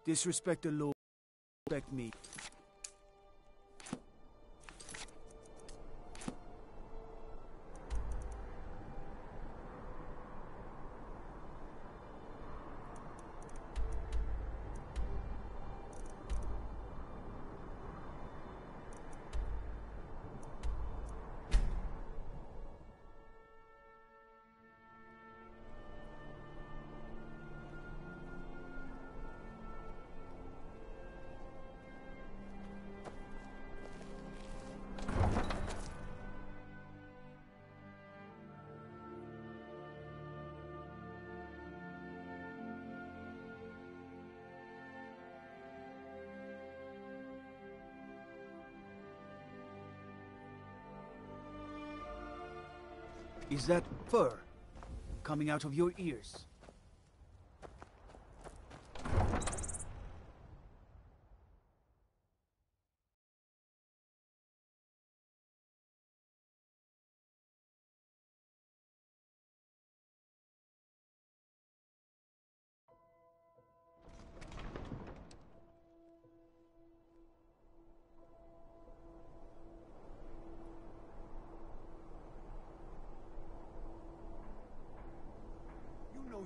Disrespect the law. Respect me. Is that fur coming out of your ears?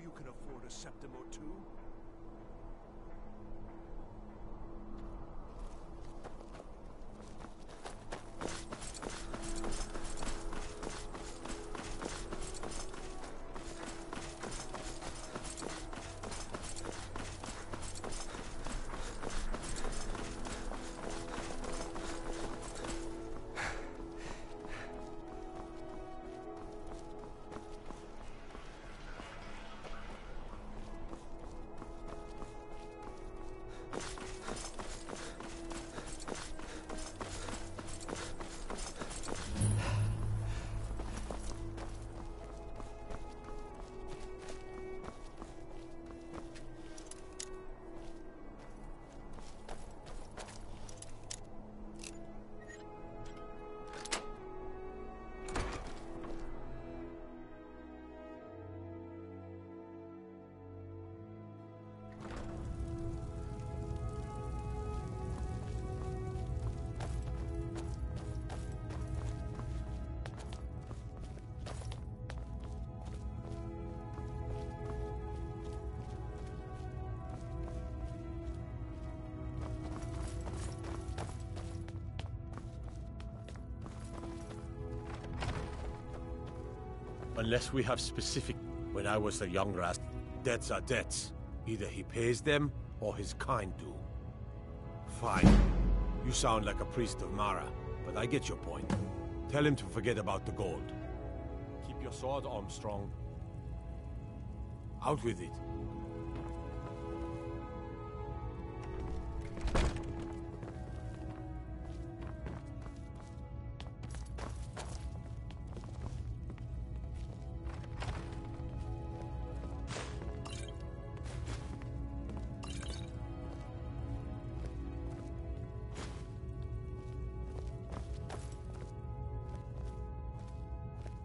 You can afford a septim or two. Unless we have specific... When I was a young ras, debts are debts. Either he pays them, or his kind do. Fine. You sound like a priest of Mara, but I get your point. Tell him to forget about the gold. Keep your sword, Armstrong. Out with it.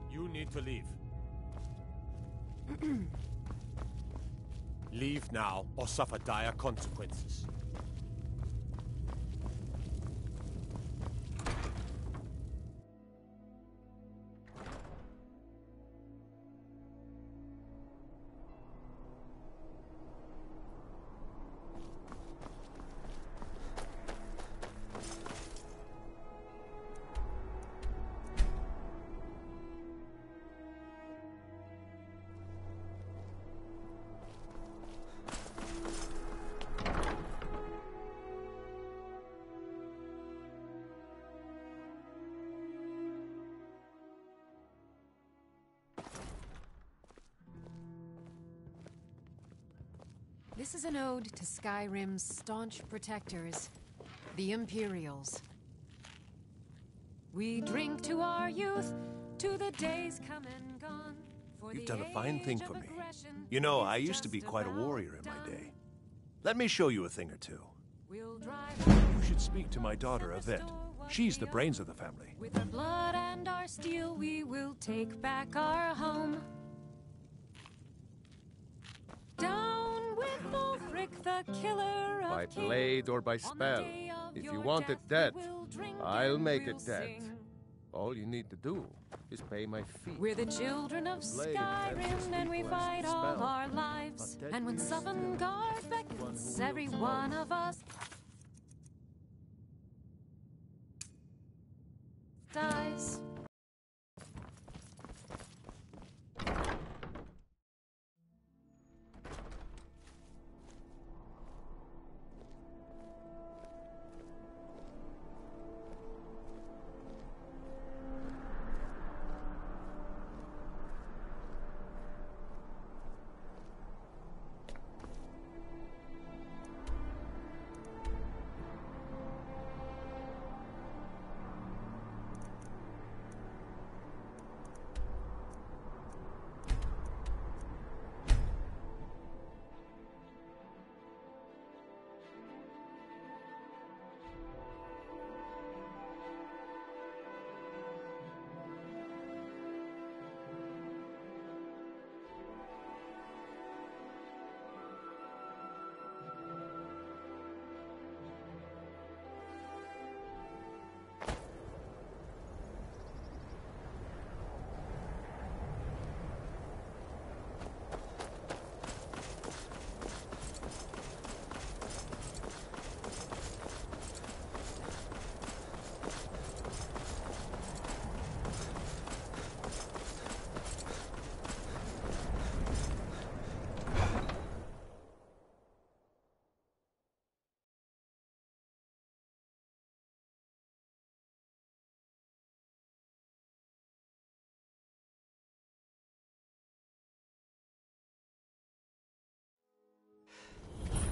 You need to leave. Leave now, or suffer dire consequences. This is an ode to Skyrim's staunch protectors, the Imperials. We drink to our youth, to the days come and gone. You've done a fine thing for me. You know, I used to be quite a warrior in my day. Let me show you a thing or two. You should speak to my daughter, Yvette. She's the brains of the family. With our blood and our steel, we will take back our home. Down with with Ulfric, the killer of By kings. blade or by On the spell. day of If your you want it death, dead, we will drink I'll and make we'll it dead. sing. All you need to do is pay my fee. We're the children of Blade has Skyrim, this and we equal as fight the all spell. our lives. But And when deadly Sovngarde beckons, every one of us dies.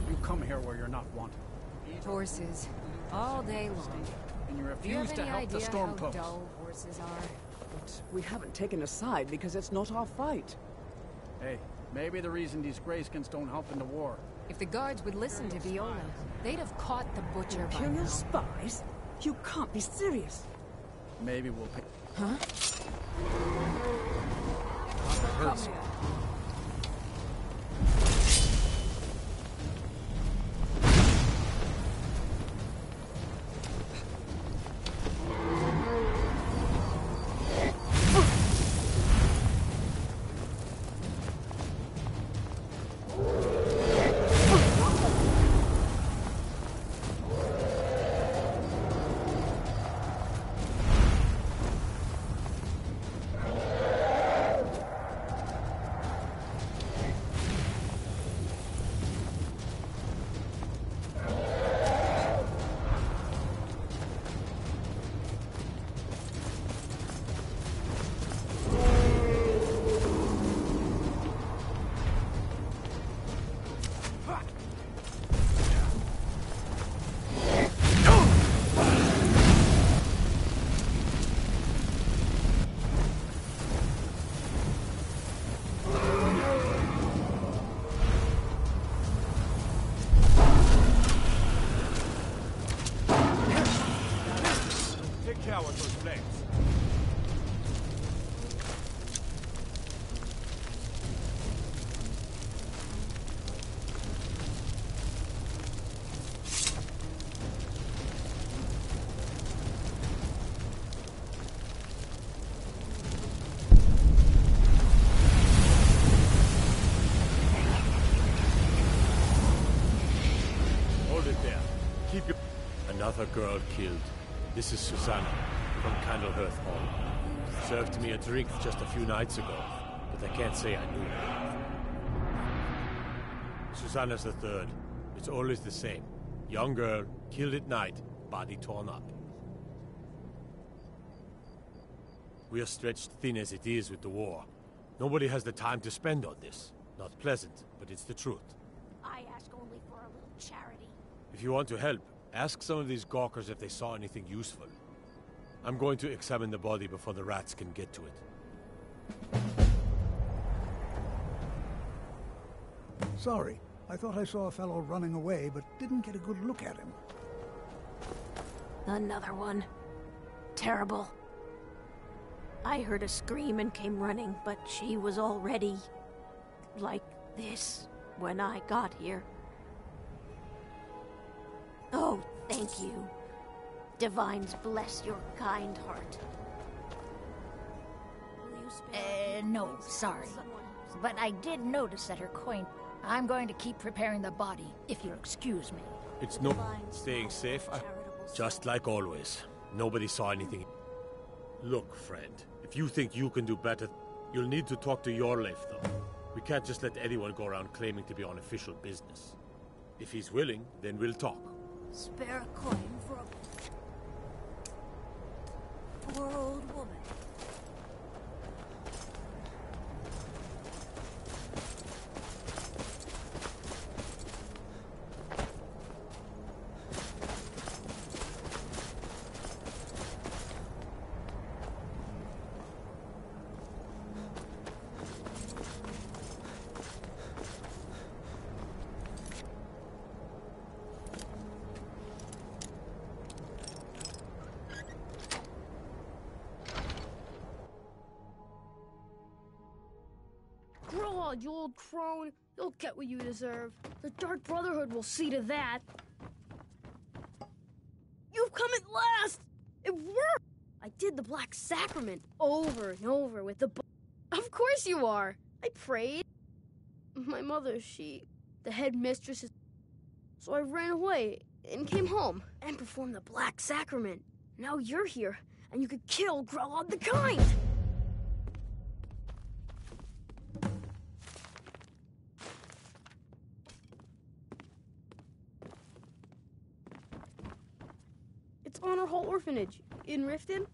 You come here where you're not wanted. Horses, all day long. And you Do you have refuse to any help the idea how Stormcloaks. dull horses are? But we haven't taken a side because it's not our fight. Hey, maybe the reason these Greyskins don't help in the war. If the guards would listen to Viola, they'd have caught the butcher by Imperial now. spies? You can't be serious. Maybe we'll pick... Huh? Hurts. Take care with those flames. Hold it there. Keep your... Another girl killed. This is Susanna, from Candlehearth Hall. Served me a drink just a few nights ago, but I can't say I knew her. Susanna's the third. It's always the same. Young girl, killed at night, body torn up. We are stretched thin as it is with the war. Nobody has the time to spend on this. Not pleasant, but it's the truth. I ask only for a little charity. If you want to help, ask some of these gawkers if they saw anything useful. I'm going to examine the body before the rats can get to it. Sorry. I thought I saw a fellow running away, but didn't get a good look at him. Another one. Terrible. I heard a scream and came running, but she was already... like this. when I got here. Oh, thank you. Divines bless your kind heart. No, sorry. But I did notice that her coin... I'm going to keep preparing the body, if you'll excuse me. It's no staying safe. Just like always. Nobody saw anything. Look, friend, if you think you can do better, you'll need to talk to your life, though. We can't just let anyone go around claiming to be on official business. If he's willing, then we'll talk. Spare a coin for a poor old woman. Grow on, you old crone. You'll get what you deserve. The Dark Brotherhood will see to that. You've come at last! It worked! I did the Black Sacrament over and over with the... Of course you are! I prayed. My mother, the head mistress... So I ran away and came home and performed the Black Sacrament. Now you're here, and you could kill Grelod the Kind! It's on our whole orphanage in Riften.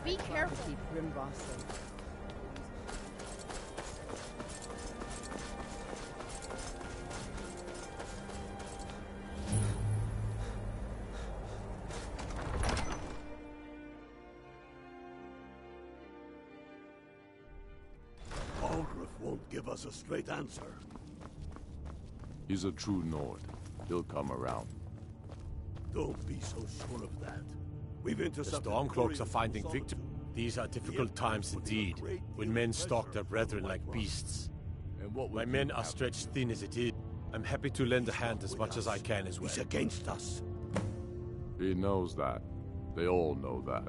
Be careful. Keep Grimvar safe. Won't give us a straight answer. He's a true Nord. He'll come around. Don't be so sure of that. We've intercepted... The Stormcloaks are finding victims. These are difficult times indeed, when men stalk their brethren like beasts. And my men are stretched thin as it is. I'm happy to lend a hand as much as I can as well. He's against us. He knows that. They all know that.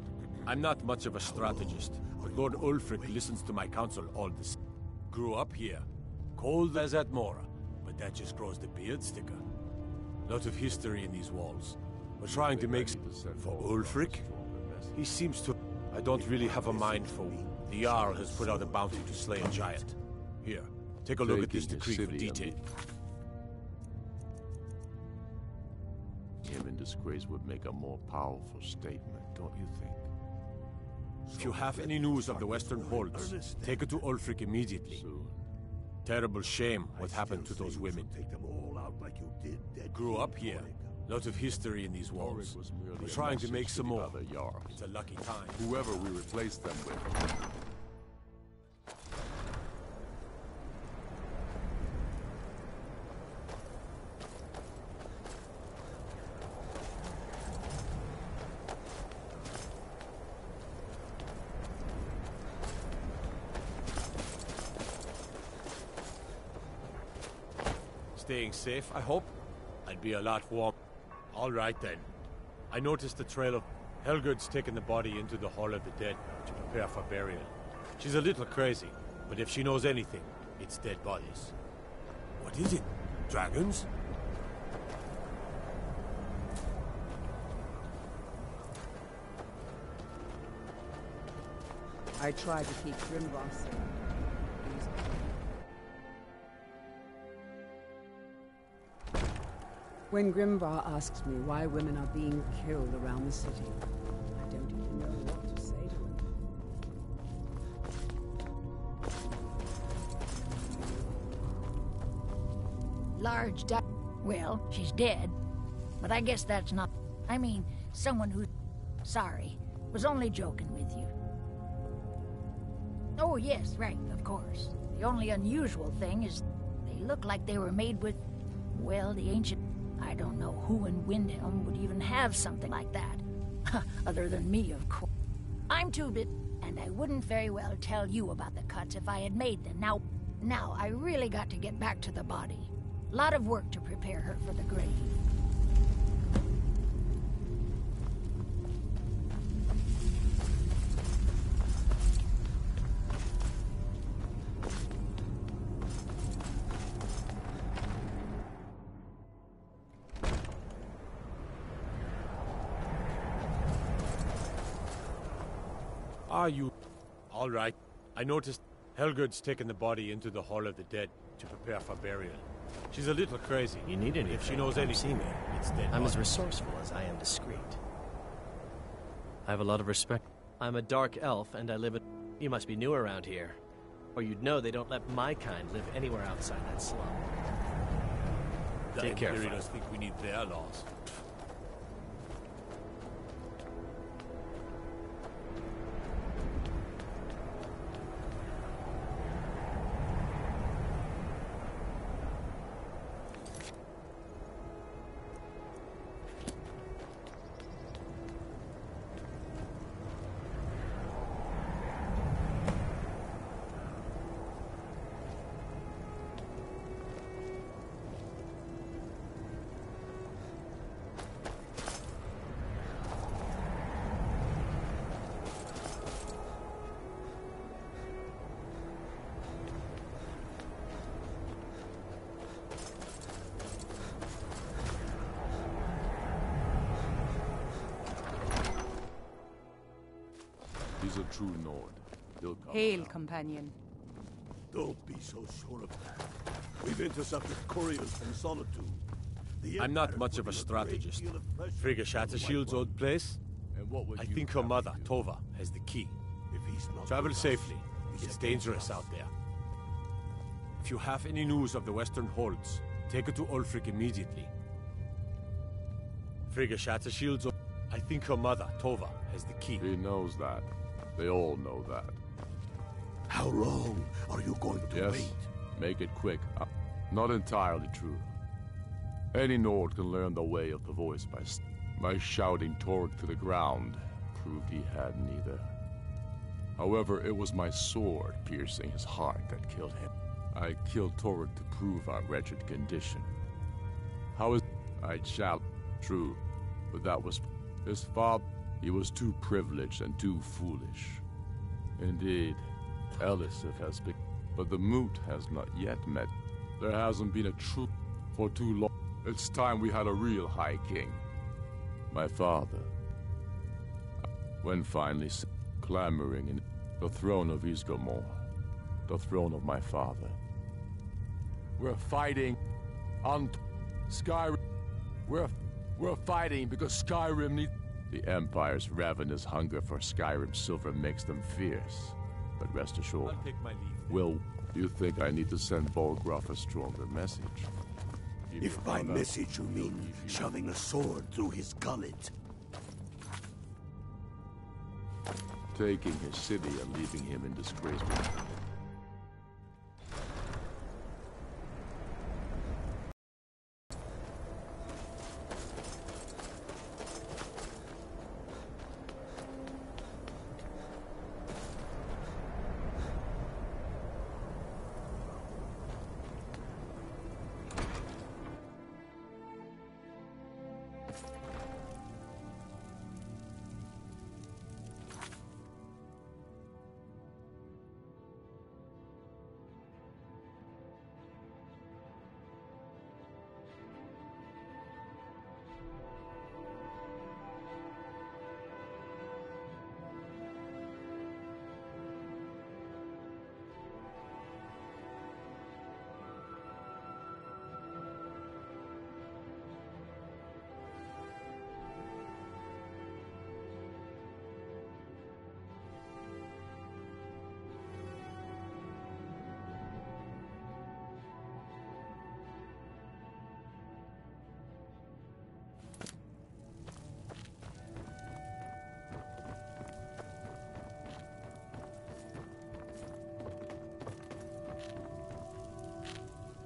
I'm not much of a strategist, but Lord Ulfric listens to my counsel all the same. Grew up here, cold as at Mora, but that just grows the beard sticker. Lot of history in these walls. We're trying to make... For Ulfric? He seems to... I don't really have a mind for... The Jarl has put out a bounty to slay a giant. Here, take a look at this decree for detail. Him in disgrace would make a more powerful statement, don't you think? If you have any news of the Western Holds, take it to Ulfric immediately. Soon. Terrible shame what happened to those women. Grew up here. Lot of history in these walls. We're trying to make some more. It's a lucky time. Whoever we replace them with. Staying safe, I hope? I'd be a lot warm. All right, then. I noticed the trail of... Helgerd's taken the body into the Hall of the Dead to prepare for burial. She's a little crazy, but if she knows anything, it's dead bodies. What is it? Dragons? I tried to keep Grimvar safe. When Grimvar asks me why women are being killed around the city, I don't even know what to say to him. Well, she's dead. But I guess that's not... I mean, someone who... Sorry. Was only joking with you. Oh, yes, right, of course. The only unusual thing is they look like they were made with, well, the ancient... I don't know who in Windhelm would even have something like that. Other than me, of course. I'm two-bit, and I wouldn't very well tell you about the cuts if I had made them. Now, I really got to get back to the body. Lot of work to prepare her for the grave. Are you... All right. I noticed Helgud's taken the body into the Hall of the Dead to prepare for burial. She's a little crazy. You need anything, if she knows come anything, see me. it's dead. I'm as resourceful as I am discreet. I have a lot of respect. I'm a dark elf, and I live in... You must be new around here. Or you'd know they don't let my kind live anywhere outside that slum. The Take care, Imperials think we need their laws. He's a true Nord. He'll come Hail, around. companion. Don't be so sure of that. We've intercepted couriers from Solitude. I'm not much of a strategist. Frigga Shattershield's old place? And what would I you think her have mother, me do? Tova, has the key. If he's not Travel with us, safely. he's It's against dangerous us. out there. If you have any news of the Western Holds, take it to Ulfric immediately. Frigga Shattershield's old... I think her mother, Tova, has the key. He knows that. They all know that. How long are you going to Yes, wait? make it quick. Not entirely true. Any Nord can learn the way of the voice by my shouting Torg to the ground proved he had neither. However, it was my sword piercing his heart that killed him. I killed Torg to prove our wretched condition. How is... I'd shout, true, but that was... His father, he was too privileged and too foolish. Indeed, Elisif has been... But the moot has not yet met. There hasn't been a truce for too long. It's time we had a real High King. My father. When finally clamoring in the throne of Isgomor, the throne of my father. We're fighting on Skyrim. We're fighting because Skyrim needs... The Empire's ravenous hunger for Skyrim's silver makes them fierce. But rest assured, I'll take my leave. Will, you think I need to send Bolgraf a stronger message? If by message you mean shoving a sword through his gullet. Taking his city and leaving him in disgrace.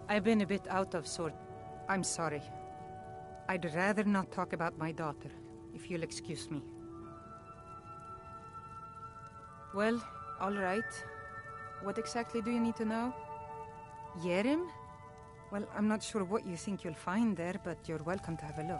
I've been a bit out of sort. I'm sorry. I'd rather not talk about my daughter, if you'll excuse me. Well, all right. What exactly do you need to know? Yerim? Well, I'm not sure what you think you'll find there, but you're welcome to have a look.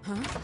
Huh?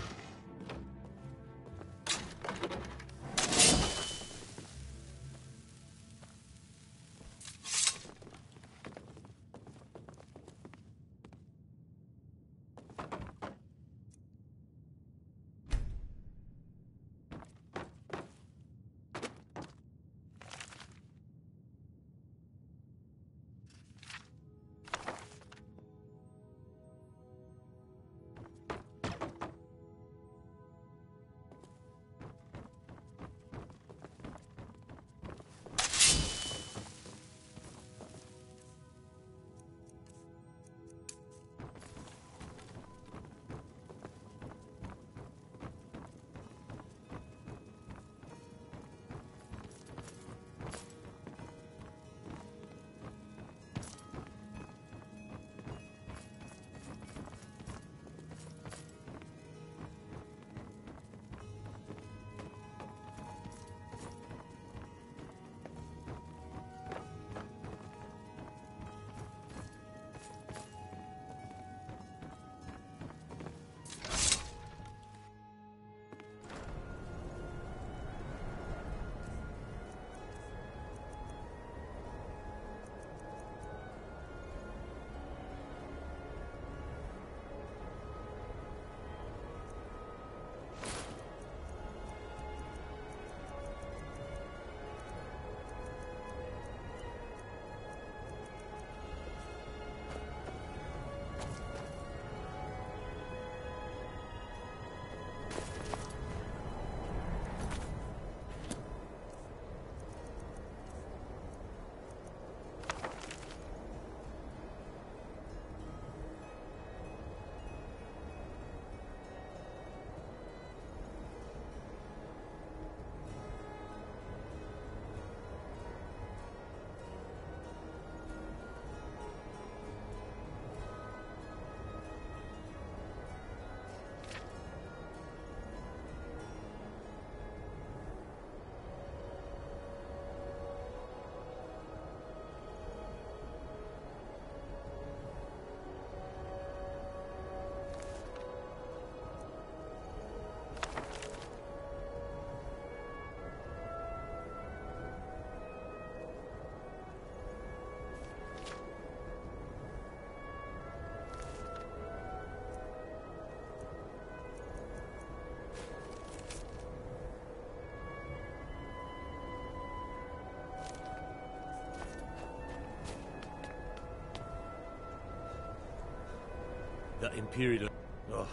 The Imperial... Ugh.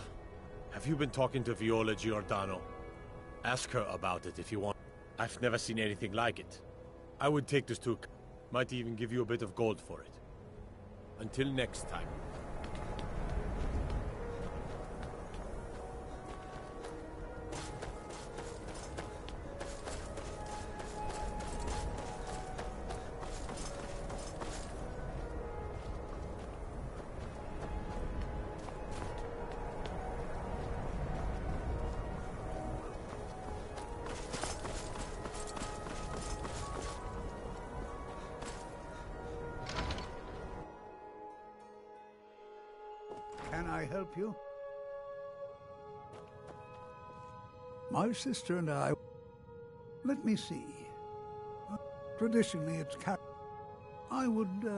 Have you been talking to Viola Giordano? Ask her about it if you want. I've never seen anything like it. I would take this to... Might even give you a bit of gold for it. Until next time. I help you? My sister and I... Let me see. Traditionally, it's cat. I would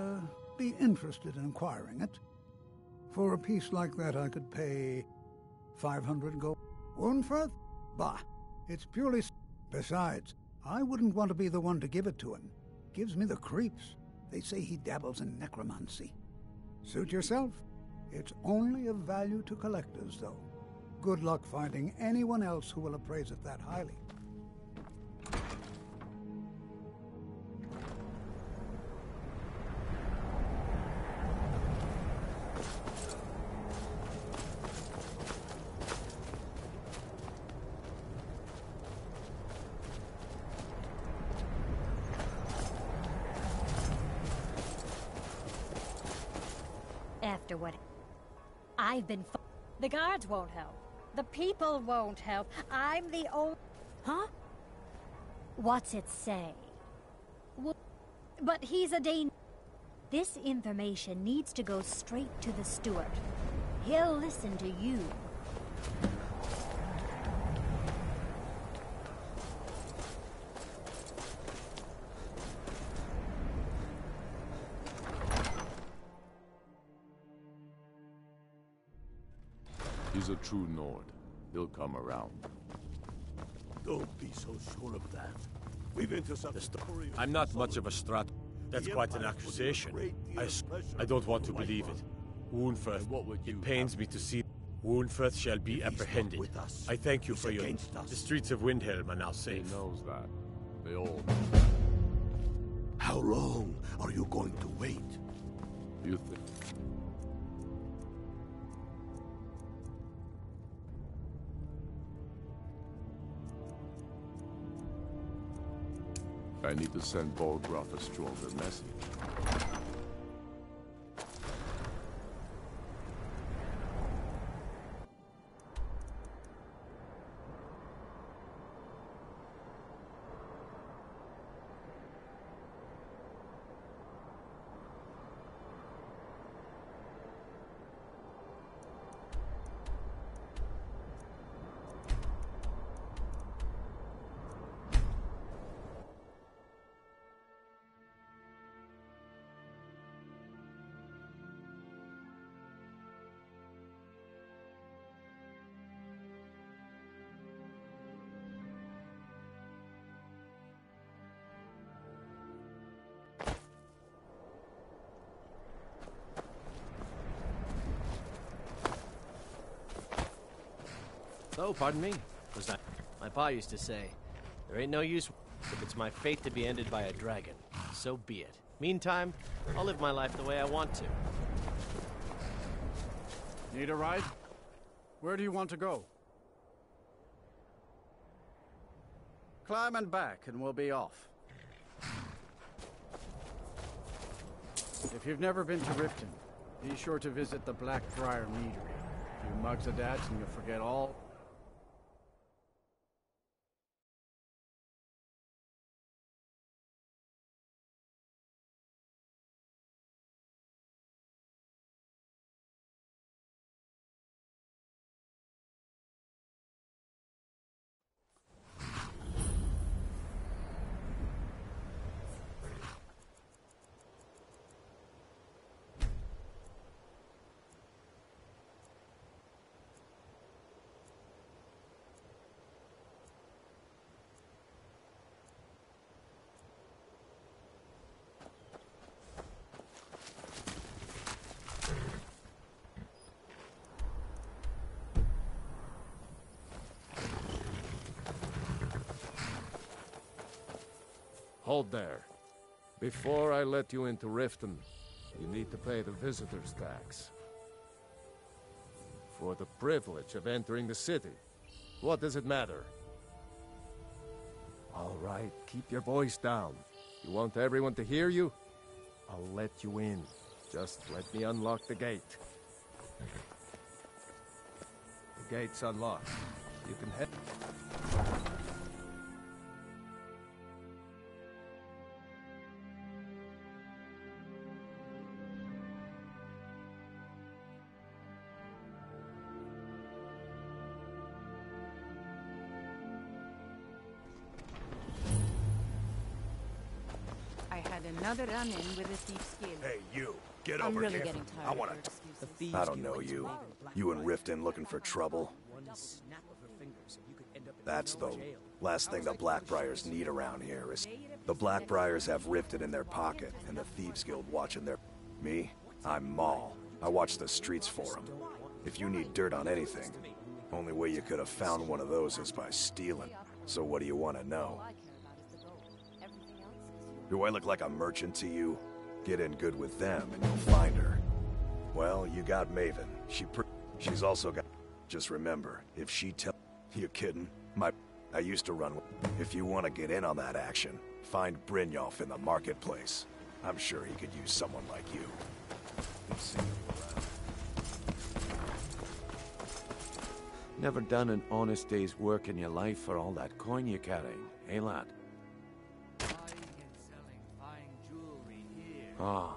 be interested in acquiring it. For a piece like that, I could pay 500 gold. Woundfirth? Bah, it's purely... Besides, I wouldn't want to be the one to give it to him. Gives me the creeps. They say he dabbles in necromancy. Suit yourself. It's only of value to collectors, though. Good luck finding anyone else who will appraise it that highly. After what I've been the guards won't help. The people won't help. I'm the only... Huh? What's it say? Well, but he's a This information needs to go straight to the steward. He'll listen to you. He's a true Nord. He'll come around. Don't be so sure of that. We've intercepted the story. I'm not much of a strat. That's quite an accusation. I don't want to believe it. Woundfirth, it pains me to see... Woundfirth shall be apprehended. I thank you for your... The streets of Windhelm are now safe. He knows that. They all... How long are you going to wait? You think... I need to send Bolgraf a stronger message. Oh, pardon me. Was that... My pa used to say, there ain't no use if it's my fate to be ended by a dragon. So be it. Meantime, I'll live my life the way I want to. Need a ride? Where do you want to go? Climb and back, and we'll be off. If you've never been to Riften, be sure to visit the Blackbriar Meadery. A few mugs of that, and you'll forget all... Hold there. Before I let you into Riften, you need to pay the visitor's tax. For the privilege of entering the city. What does it matter? All right, keep your voice down. You want everyone to hear you? I'll let you in. Just let me unlock the gate. The gate's unlocked. You can head... had another run-in with a thief's guild. Hey, you. Get I'm over really here. getting tired I of want your to... excuses. I don't know you. You and Riften looking for trouble? That's the last thing the Blackbriars need around here is... The Blackbriars have Riften in their pocket, and the Thieves Guild watching their... Me? I'm Maul. I watch the streets for them. If you need dirt on anything, only way you could have found one of those is by stealing. So what do you want to know? Do I look like a merchant to you? Get in good with them and you'll find her. Well, you got Maven. She's also got... Just remember, if she tell... You kidding? I used to run with... If you want to get in on that action, find Brynjolf in the marketplace. I'm sure he could use someone like you. Never done an honest day's work in your life for all that coin you're carrying, eh, lad? Ah.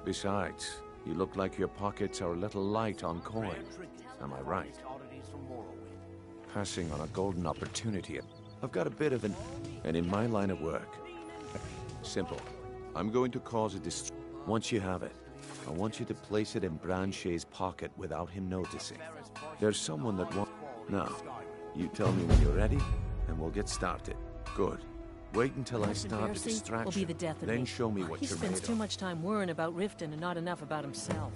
Besides, you look like your pockets are a little light on coin. Am I right? Passing on a golden opportunity. I've got a bit of an... And in my line of work... Simple. I'm going to cause a Once you have it, I want you to place it in Branche's pocket without him noticing. There's someone that wants... Now, you tell me when you're ready, and we'll get started. Good. Wait until I start the distraction, will be the death of then me. show me what He you're spends made too of. much time worrying about Riften and not enough about himself.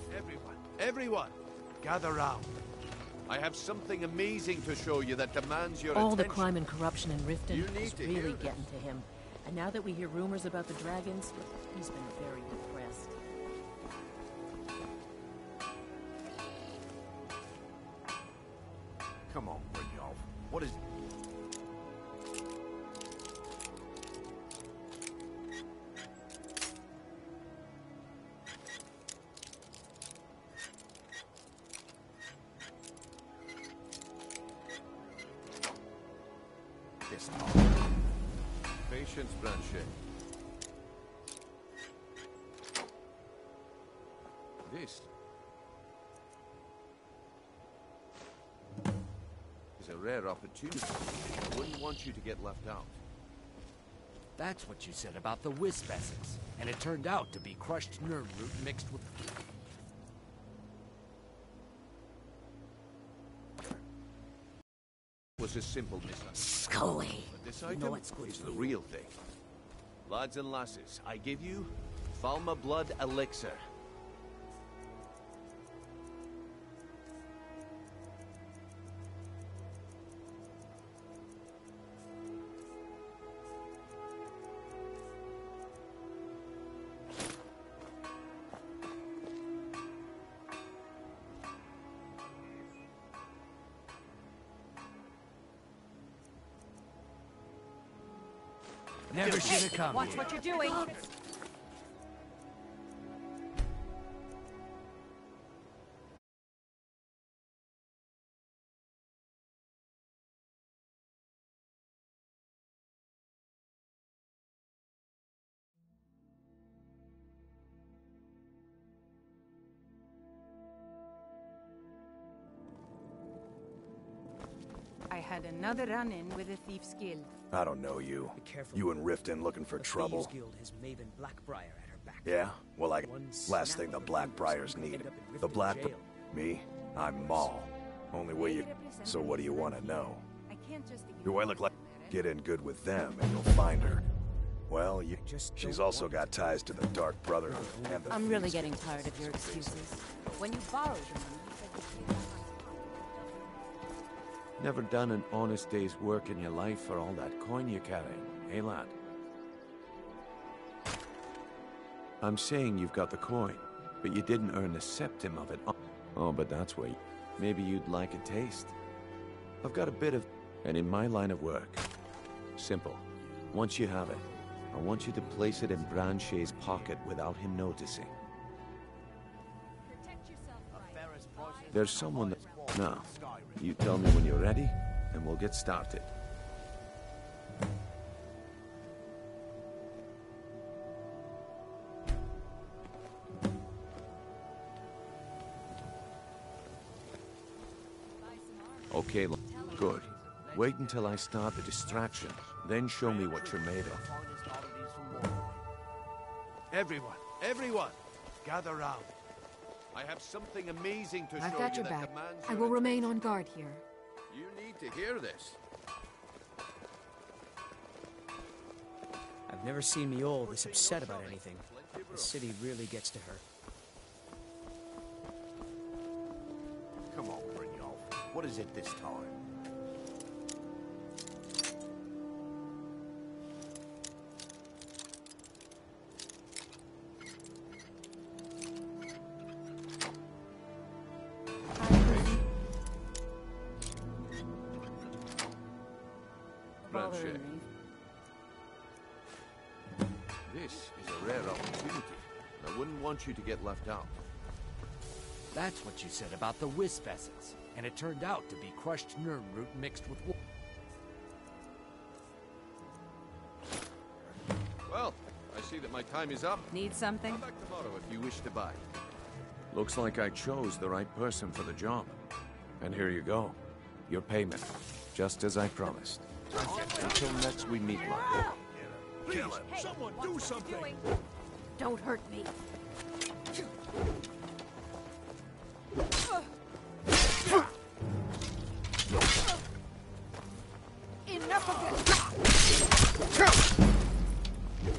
Everyone, gather round. I have something amazing to show you that demands your All attention. the crime and corruption in Riften You need is to hear really this. getting to him. And now that we hear rumors about the dragons, he's been very depressed. Come on, Brynjolf. What is... Yes, patience, Branche. This is a rare opportunity. I wouldn't want you to get left out. That's what you said about the wisp essence, and it turned out to be crushed nerve root mixed with... Was a simple misunderstanding. Scully. But this You item know what's good is for the you. real thing. Lads and lasses, I give you Falma Blood Elixir. Never should have come Watch here. what you're doing! I had another run-in with a thief's guild. I don't know you. careful. You and Riften looking for trouble? Thieves Guild has Maven Blackbriar at her back. Yeah? Well, One last snap thing the of her Blackbriars fingers, you need. could end up in The Riften Black... jail. Me? I'm Maul. Only way you... So what do you want to know? I can't just Do I look like... Get in good with them and you'll find her. Well, you... She's also got ties to the Dark Brotherhood and the I'm really Thieves getting Guild. tired of your excuses. When you borrowed the money, you said you can't. Never done an honest day's work in your life for all that coin you're carrying, eh, lad? I'm saying you've got the coin, but you didn't earn a septim of it. Oh, but that's where maybe you'd like a taste. I've got a bit of... And in my line of work, simple. Once you have it, I want you to place it in Branche's pocket without him noticing. There's someone that... Now, you tell me when you're ready, and we'll get started. Okay, good. Wait until I start the distraction, then show me what you're made of. Everyone, gather round. I have something amazing to show you. I've got your that back. demands I your will remain on guard here. You need to hear this. I've never seen Miol this upset about anything. The city really gets to her. Come on, Brynjolf. What is it this time? Brandshake. This is a rare opportunity. I wouldn't want you to get left out. That's what you said about the wisp essence, and it turned out to be crushed nerm root mixed with water. Well, I see that my time is up. Need something? Come back tomorrow if you wish to buy. Looks like I chose the right person for the job. And here you go. Your payment. Just as I promised. Until next we meet, Mark. Kill him! Someone do something! Don't hurt me. Enough of it!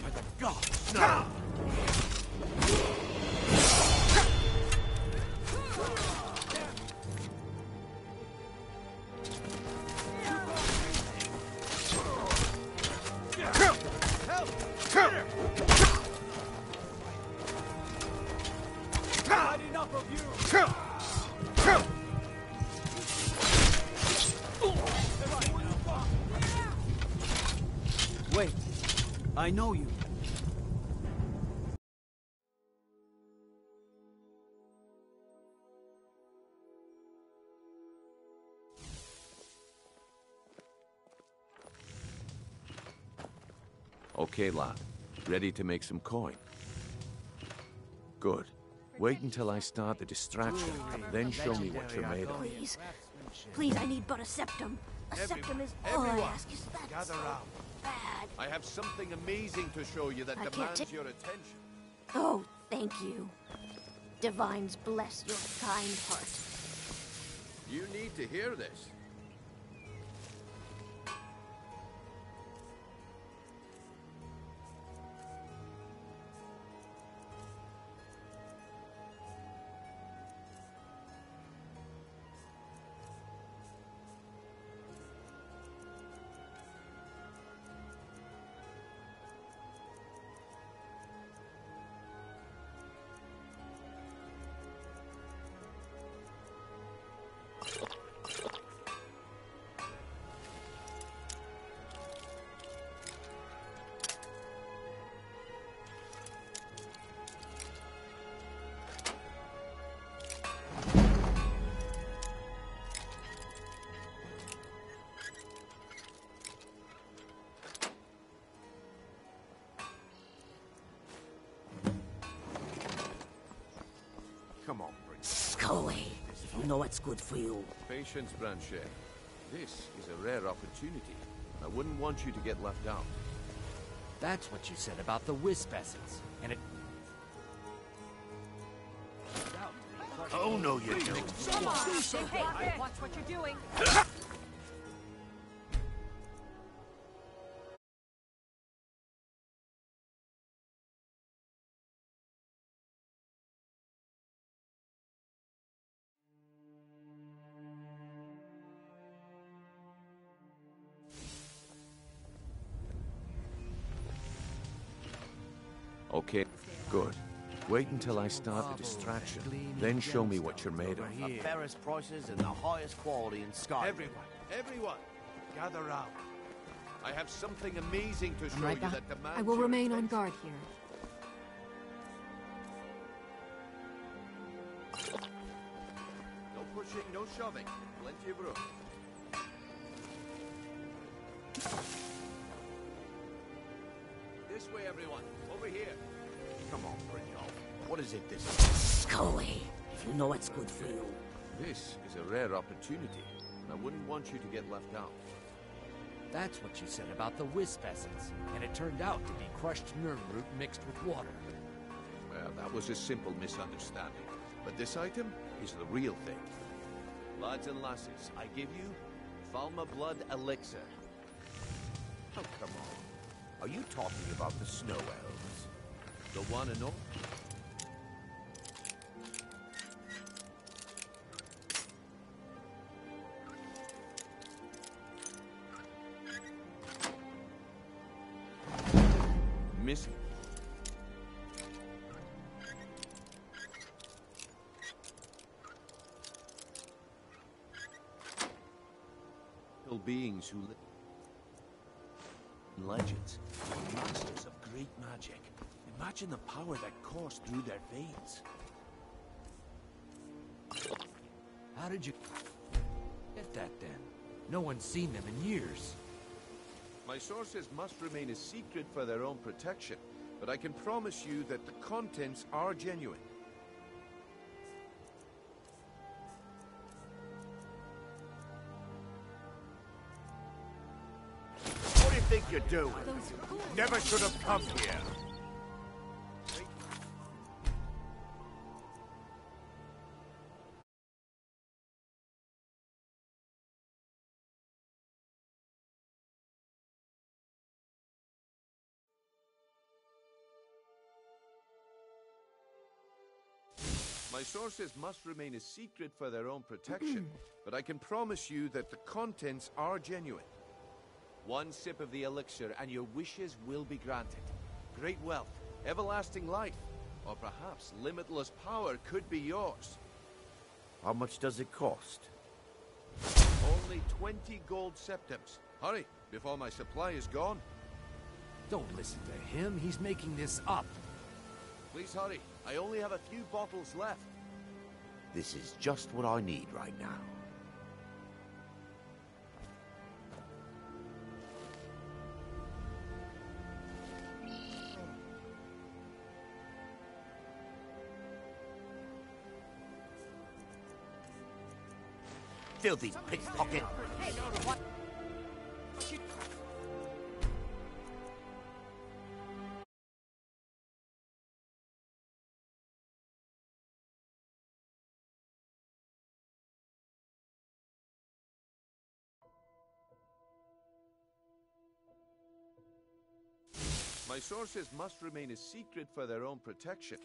By the gods, no! Wait, I know you. Okay, lad. Ready to make some coin? Good. Wait until I start the distraction, then show me what you're made of. Please. Please, I need but a septum. A septum is all I ask. Is that gather so round. bad? I have something amazing to show you that I can't demands take- your attention. Oh, thank you. Divines bless your kind heart. You need to hear this. Come on, Bryn. Go away. You know what's good for you. Patience, Brandshake. This is a rare opportunity. I wouldn't want you to get left out. That's what you said about the wisp essence, and it... Oh, no, you don't. Come on! Hey, watch what you're doing! Okay, good. Wait until I start the distraction, then show me what you're made of. The fairest prices and the highest quality in Skyrim. Everyone, gather round. I have something amazing to show I'm right you back. that demands I will your remain on attention. guard here. No pushing, no shoving. Plenty of room. This way, everyone. Over here. Come on, Brynjolf. What is it this time? Go away. If you know what's good for you. This is a rare opportunity, and I wouldn't want you to get left out. That's what you said about the wisp essence, and it turned out to be crushed nerm root mixed with water. Well, that was a simple misunderstanding. But this item is the real thing. Lads and lasses, I give you Falma Blood Elixir. Oh, come on. Are you talking about the Snow Elves? The one and all? Missing. Beings who live in legends, masters of great magic. Imagine the power that coursed through their veins. How did you get that then? No one's seen them in years. My sources must remain a secret for their own protection, but I can promise you that the contents are genuine. What do you think you're doing? Never should have come here. My sources must remain a secret for their own protection, but I can promise you that the contents are genuine. One sip of the elixir and your wishes will be granted. Great wealth, everlasting life, or perhaps limitless power could be yours. How much does it cost? Only 20 gold septims. Hurry, before my supply is gone. Don't listen to him. He's making this up. Please hurry. I only have a few bottles left. This is just what I need right now. Filthy pickpocket! My sources must remain a secret for their own protection.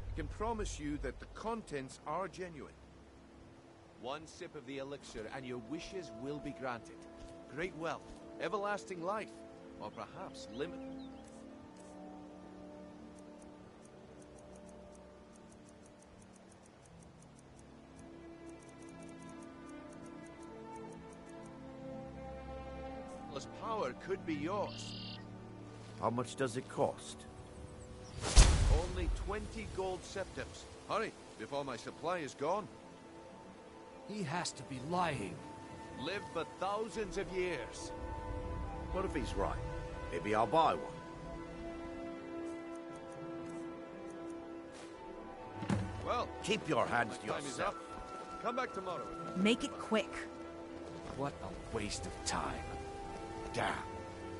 I can promise you that the contents are genuine. One sip of the elixir and your wishes will be granted. Great wealth, everlasting life, or perhaps limit. Power could be yours. How much does it cost? Only 20 gold septims. Hurry, before my supply is gone. He has to be lying. Live for thousands of years. What if he's right? Maybe I'll buy one. Well, keep your hands to time is yourself. up. Come back tomorrow. Make it quick. What a waste of time. Damn.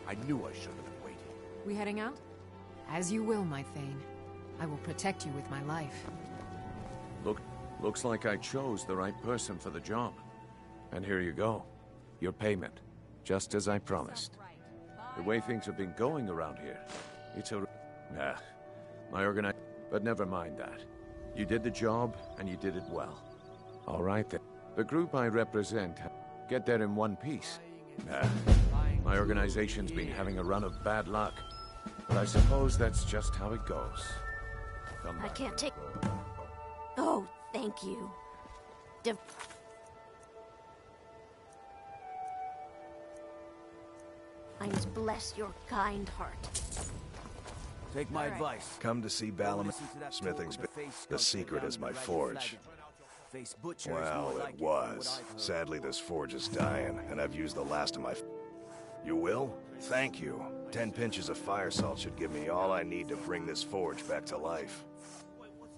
I knew I should have waited. We heading out? As you will, my Thane. I will protect you with my life. Looks like I chose the right person for the job. And here you go. Your payment. Just as I promised. The way things have been going around here, it's a... Nah, my But never mind that. You did the job, and you did it well. All right, then. The group I represent get there in one piece. Nah, my organization's been having a run of bad luck. But I suppose that's just how it goes. Come I back. can't take... Oh, thank you. Divines bless your kind heart. Take my advice. Come to see Balam. Smithing's been... The secret is my forge. Well, it was. Sadly, this forge is dying, and I've used the last of my... You will? Thank you. 10 pinches of fire salt should give me all I need to bring this forge back to life.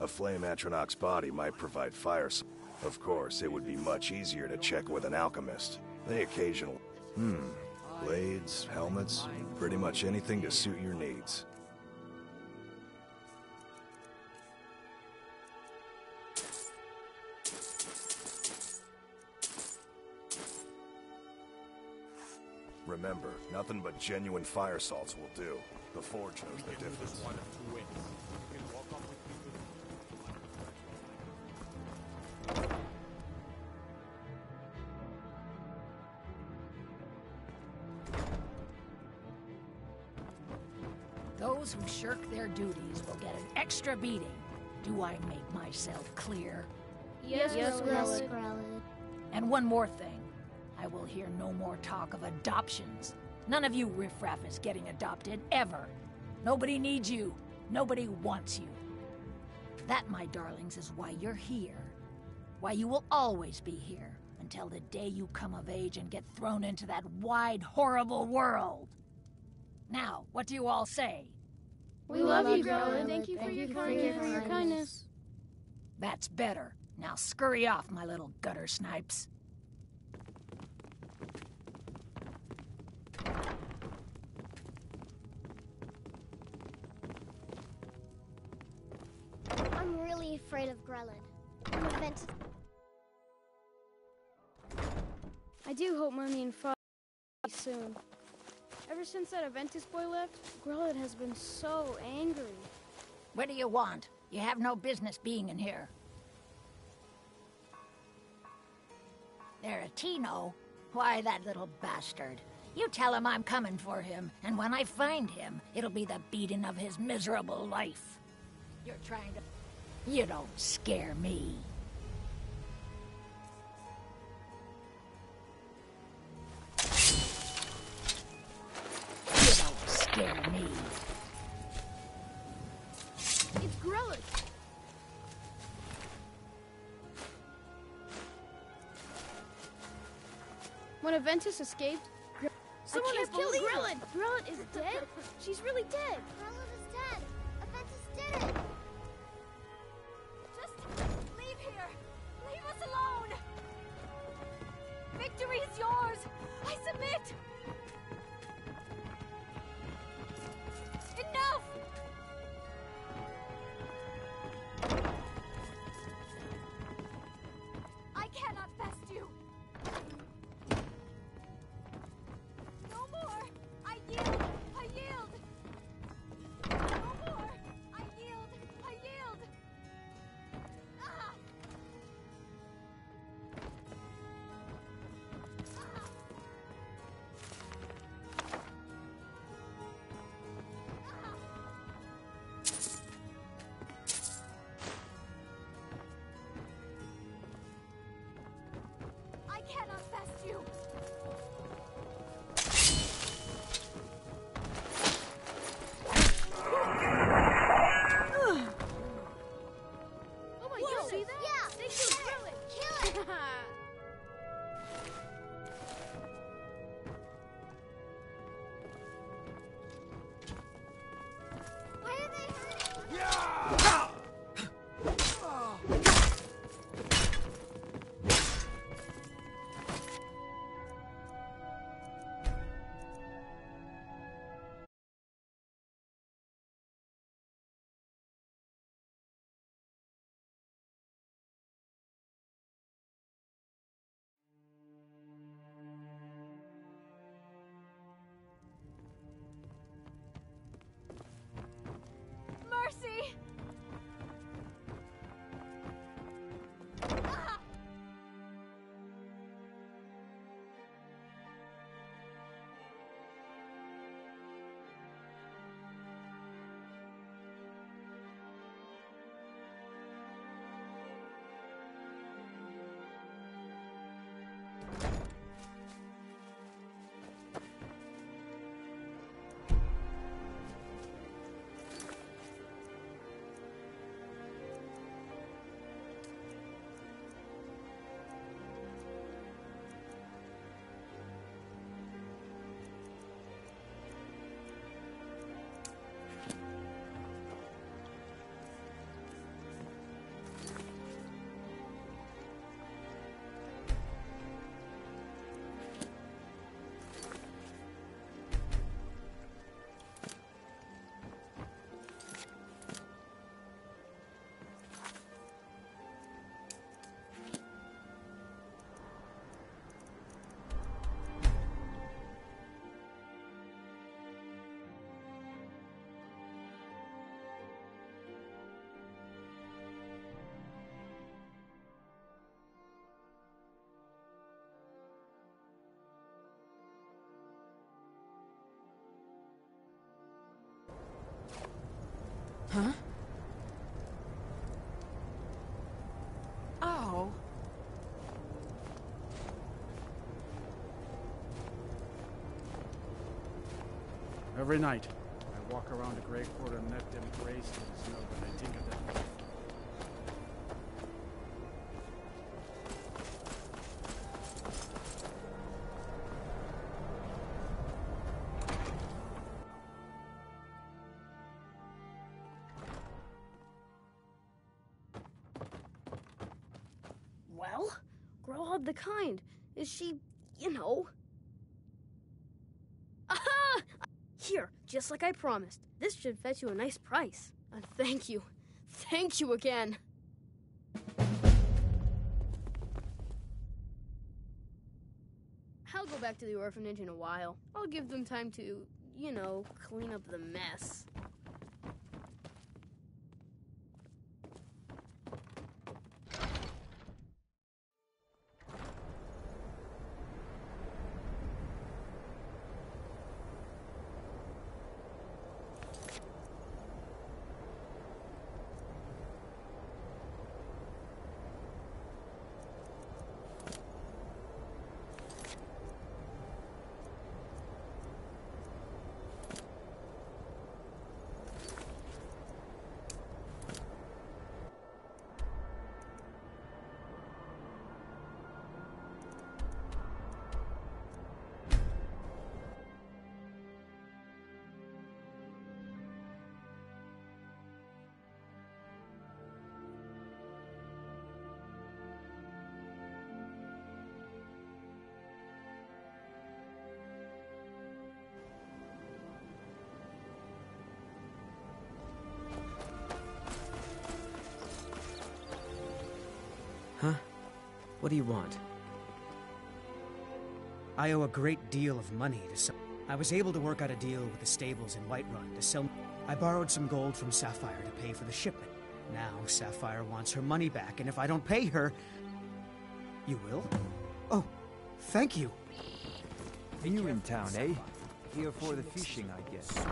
A flame Atronach's body might provide fire salt. Of course, it would be much easier to check with an alchemist. They occasionally... Blades, helmets, pretty much anything to suit your needs. Remember, nothing but genuine fire salts will do. The forge knows the difference. Those who shirk their duties will get an extra beating. Do I make myself clear? Yes, Grelid. And one more thing. I will hear no more talk of adoptions. None of you riffraff is getting adopted, ever. Nobody needs you. Nobody wants you. That, my darlings, is why you're here. Why you will always be here, until the day you come of age and get thrown into that wide, horrible world. Now, what do you all say? We love you, Grelid. Thank you for your kindness. That's better. Now scurry off, my little gutter snipes. I'm really afraid of Grelid. I'm a Ventus. I do hope Mummy and Frog soon. Ever since that Aventus boy left, Grelid has been so angry. What do you want? You have no business being in here. Tino? Why, that little bastard. You tell him I'm coming for him, and when I find him, it'll be the beating of his miserable life. You're trying to... You don't scare me. You don't scare me. It's Grelid. When Aventus escaped, someone has killed Grelid. Grelid is dead? She's really dead. Grelid is dead. Aventus did it. Just leave here. Leave us alone. Victory is yours. I submit. Enough. I cannot best you. No more. I yield. I yield. No more. I yield. I yield. Ah. Every night, I walk around the Grey Quarter and let them graces know what I think of them. Well, Growhub the Kind. Is she, you know... Aha! Here, just like I promised. This should fetch you a nice price. Thank you. Thank you again. I'll go back to the orphanage in a while. I'll give them time to, you know, clean up the mess. Huh? What do you want? I owe a great deal of money to some... I was able to work out a deal with the stables in Whiterun to sell... I borrowed some gold from Sapphire to pay for the shipment. Now Sapphire wants her money back, and if I don't pay her... You will? Oh, thank you. You in town, eh? Here for the fishing, I guess.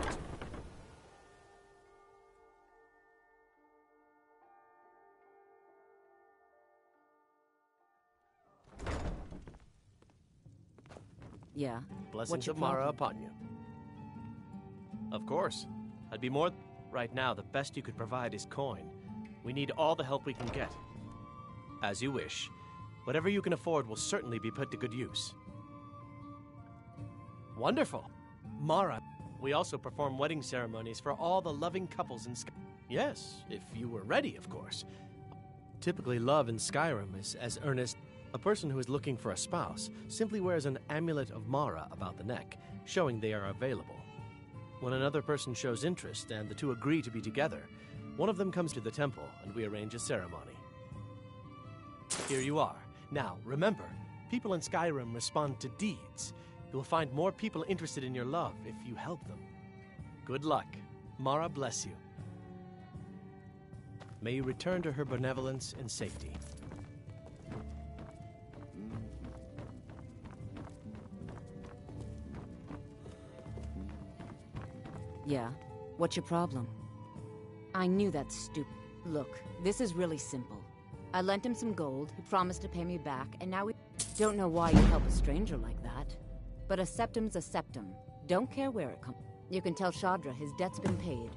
Yeah? Blessings of Mara upon you. Of course. I'd be more... Right now, the best you could provide is coin. We need all the help we can get. As you wish. Whatever you can afford will certainly be put to good use. Wonderful. Mara, we also perform wedding ceremonies for all the loving couples in Skyrim. Yes, if you were ready, of course. Typically, love in Skyrim is as earnest. A person who is looking for a spouse simply wears an amulet of Mara about the neck, showing they are available. When another person shows interest and the two agree to be together, one of them comes to the temple and we arrange a ceremony. Here you are. Now, remember, people in Skyrim respond to deeds. You will find more people interested in your love if you help them. Good luck. Mara bless you. May you return to her benevolence in safety. Yeah? What's your problem? I knew that stupid... Look, this is really simple. I lent him some gold, he promised to pay me back, and now we... Don't know why you help a stranger like that. But a septum's a septum. Don't care where it comes. You can tell Shadra his debt's been paid.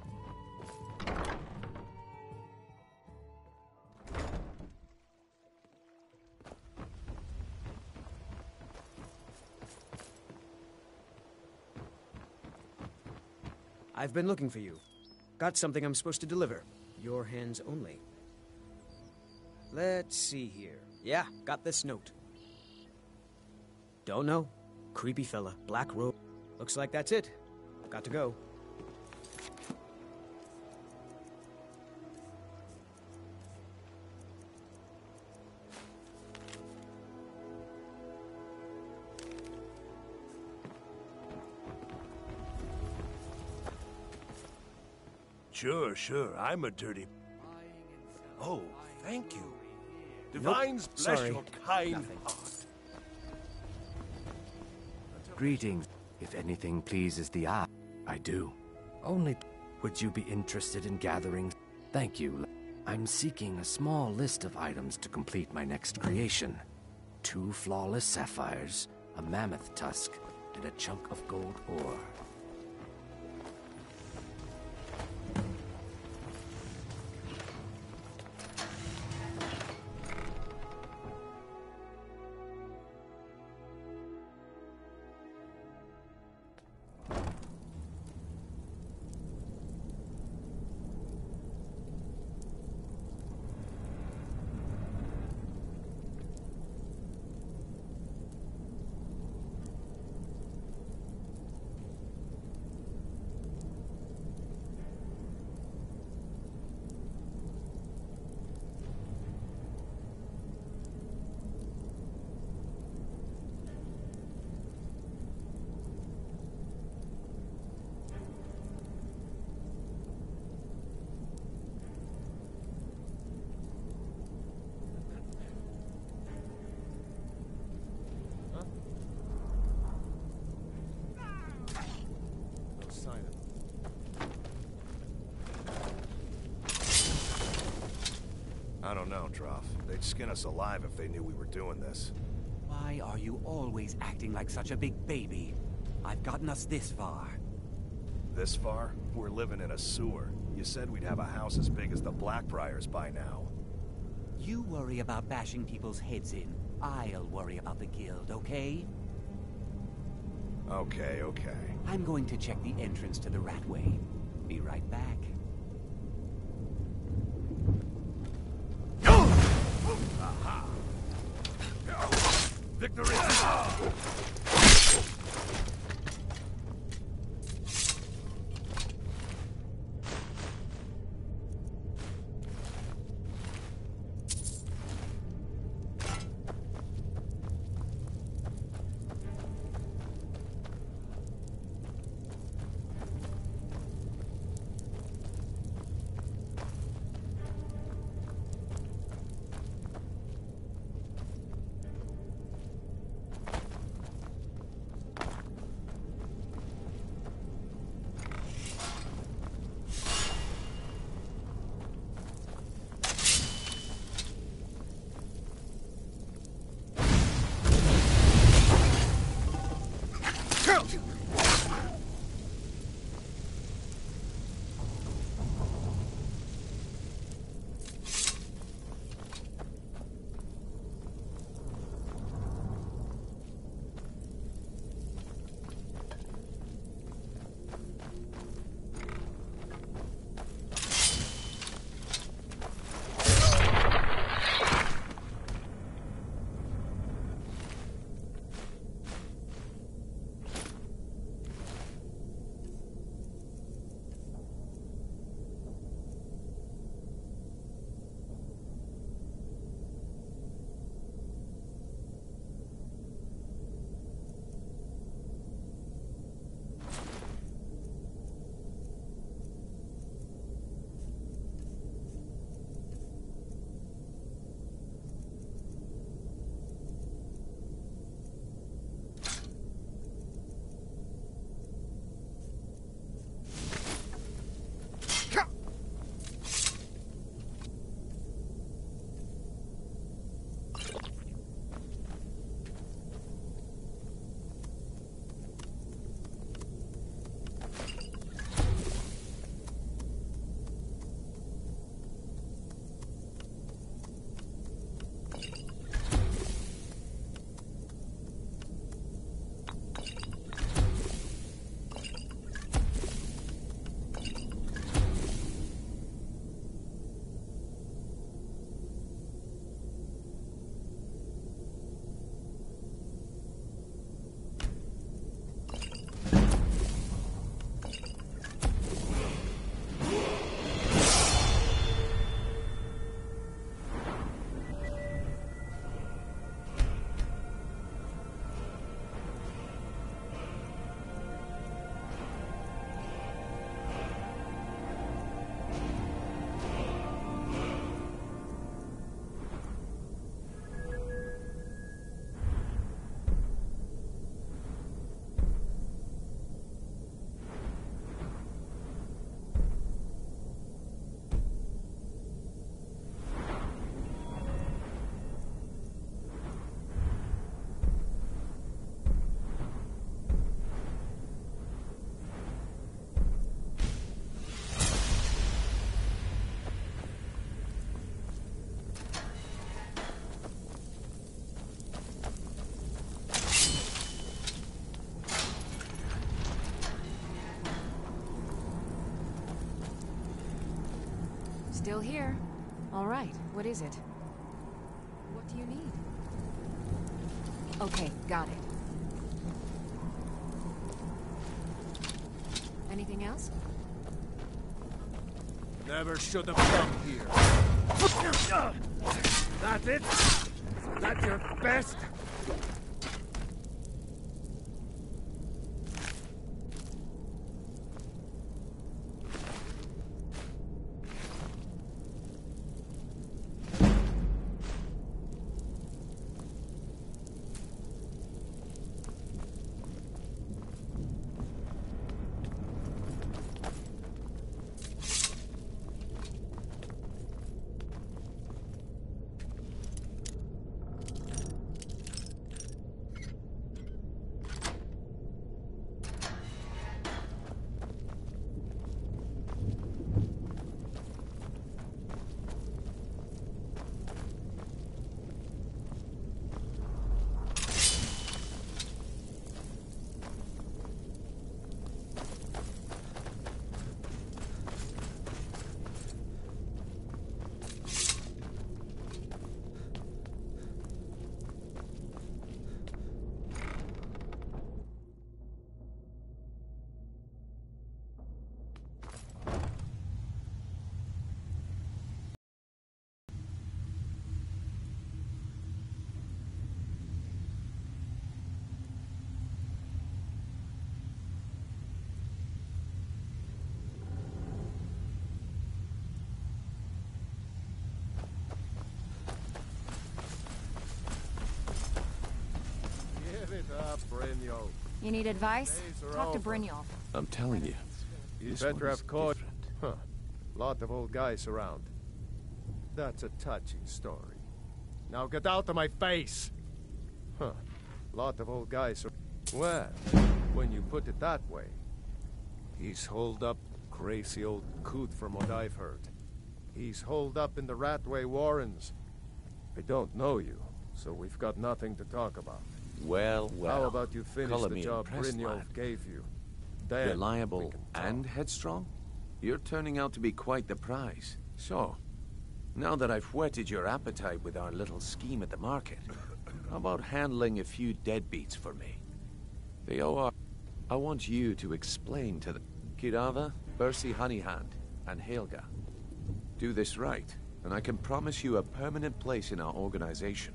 I've been looking for you. Got something I'm supposed to deliver. Your hands only. Let's see here. Yeah, got this note. Don't know. Creepy fella, black robe. Looks like that's it. Got to go. Sure, I'm a dirty... Oh, thank you. Divines bless your kind heart. Greetings. If anything pleases the eye, I do. Only would you be interested in gathering? Thank you. I'm seeking a small list of items to complete my next creation. 2 flawless sapphires, a mammoth tusk, and a chunk of gold ore. They'd skin us alive if they knew we were doing this. Why are you always acting like such a big baby? I've gotten us this far. This far? We're living in a sewer. You said we'd have a house as big as the Blackbriars by now. You worry about bashing people's heads in. I'll worry about the guild, okay? Okay, okay. I'm going to check the entrance to the Ratway. Be right back. Aha! Victory! Still here. All right, what is it? What do you need? Okay, got it. Anything else? Never should have come here. That's it? That's your best? You need advice? Talk to Brynjolf. I'm telling you. This one is different. Huh. Lot of old guys around. That's a touching story. Now get out of my face! Huh. Lot of old guys. Well, when you put it that way, he's holed up crazy old coot from what I've heard. He's holed up in the Ratway Warrens. I don't know you, so we've got nothing to talk about. Well. How about you finish Color the me job impressed, Brynjolf lad. gave you? Then Reliable and headstrong? You're turning out to be quite the prize. So, now that I've whetted your appetite with our little scheme at the market, how about handling a few deadbeats for me? They are... I want you to explain to them. Kirava, Bersi Honeyhand, and Helga. Do this right, and I can promise you a permanent place in our organization.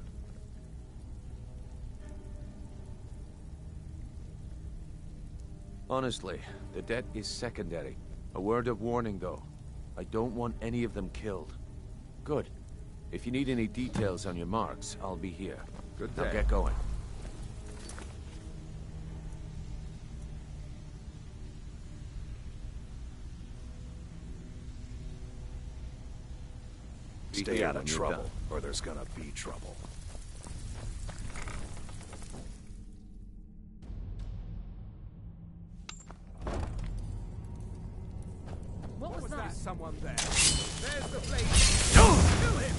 Honestly, the debt is secondary. A word of warning, though. I don't want any of them killed. Good. If you need any details on your marks, I'll be here. Good Now day. get going. Stay out of trouble, or there's gonna be trouble. What was that? Someone there. There's the blade. Kill him!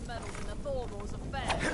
Meddled in the Thormor's affair.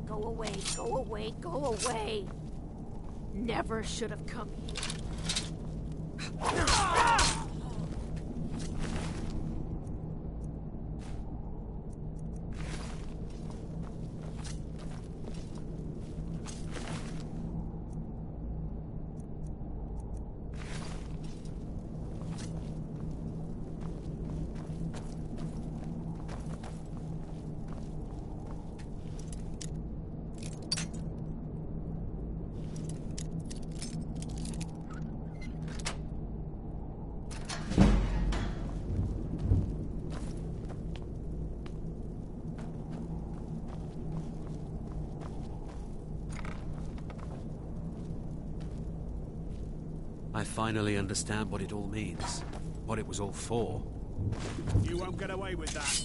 Go away, go away, go away. Never should have come here. I finally understand what it all means. What it was all for. You won't get away with that.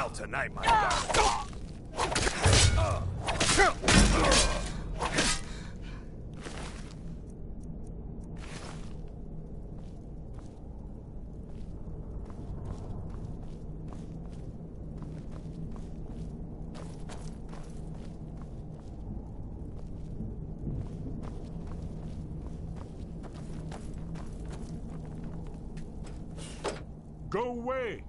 well tonight, my friend. Go away!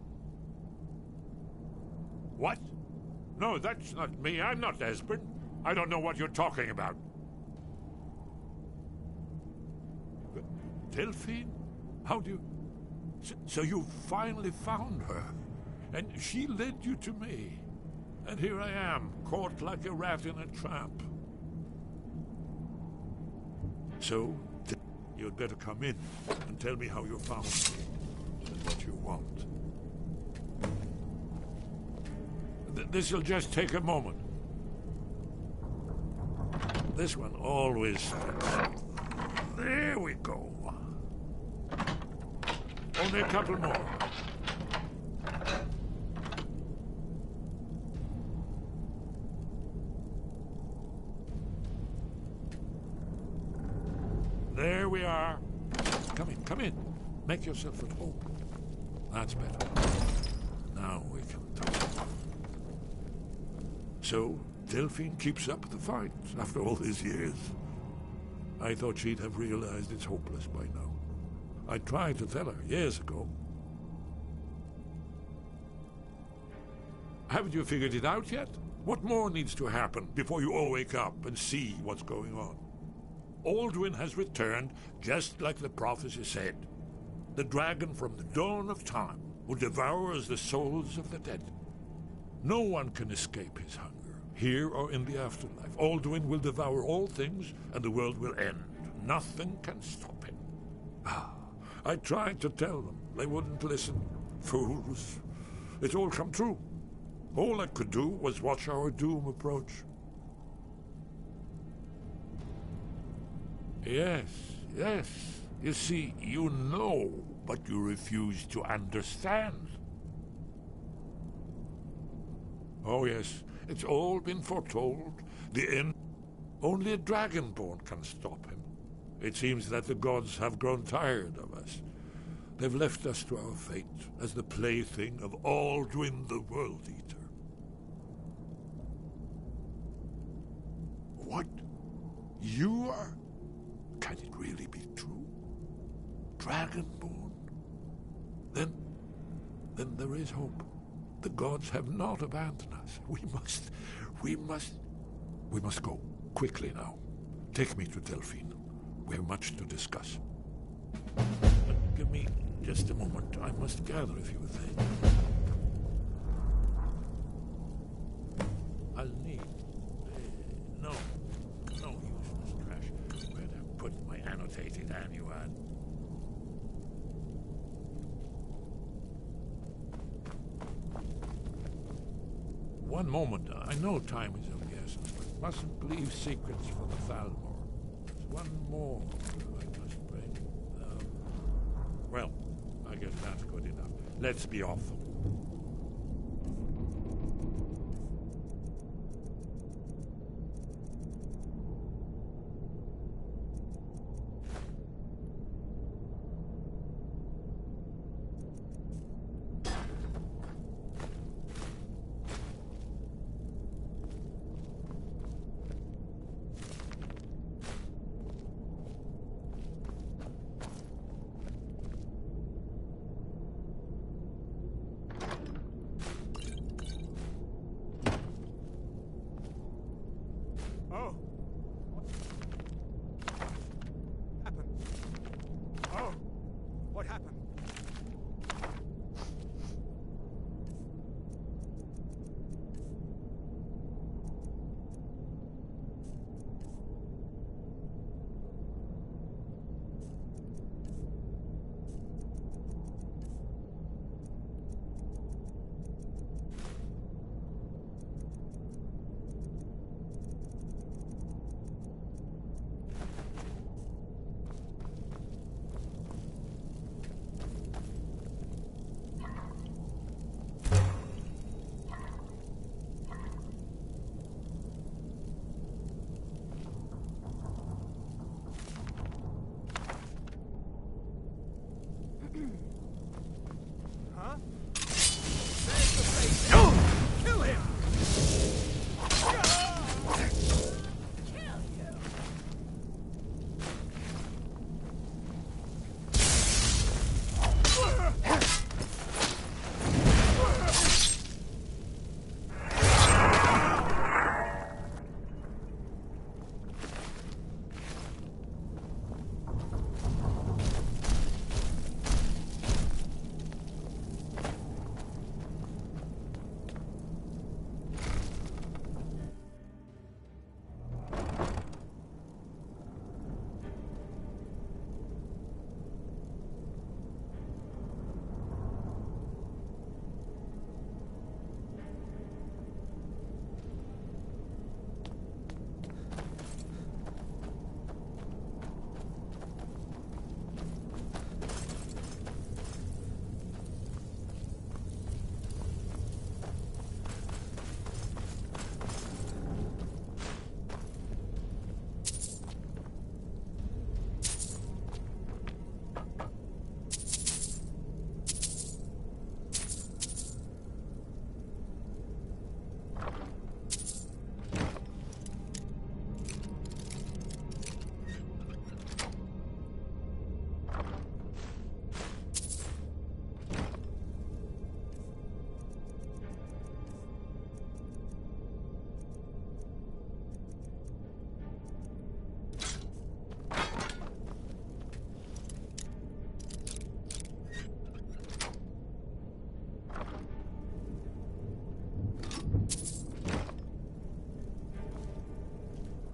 What? No, that's not me. I'm not Esbern. I don't know what you're talking about. Delphine? How do you... So you finally found her, and she led you to me. And here I am, caught like a rat in a trap. So, you'd better come in and tell me how you found me. And what you want. This'll just take a moment. This one always fits. There we go. Only a couple more. There we are. Come in, come in. Make yourself at home. That's better. Now we can talk. So, Delphine keeps up the fight after all these years. I thought she'd have realized it's hopeless by now. I tried to tell her years ago. Haven't you figured it out yet? What more needs to happen before you all wake up and see what's going on? Alduin has returned just like the prophecy said. The dragon from the dawn of time who devours the souls of the dead. No one can escape his hunger, here or in the afterlife. Alduin will devour all things, and the world will end. Nothing can stop him. I tried to tell them. They wouldn't listen. Fools. It's all come true. All I could do was watch our doom approach. Yes, yes. You see, you know, but you refuse to understand. Oh yes, it's all been foretold. The end. Only a dragonborn can stop him. It seems that the gods have grown tired of us. They've left us to our fate as the plaything of Alduin the World Eater. What? You are? Can it really be true? Dragonborn? Then there is hope. The gods have not abandoned us. We must go. Quickly now. Take me to Delphine. We have much to discuss. Give me just a moment. I must gather a few things. I'll need... no useless trash. Where'd I put my annotated annual? One moment. I know time is of the essence, but mustn't leave secrets for the Thalmor. There's one more I must bring. Well, I guess that's good enough. Let's be off.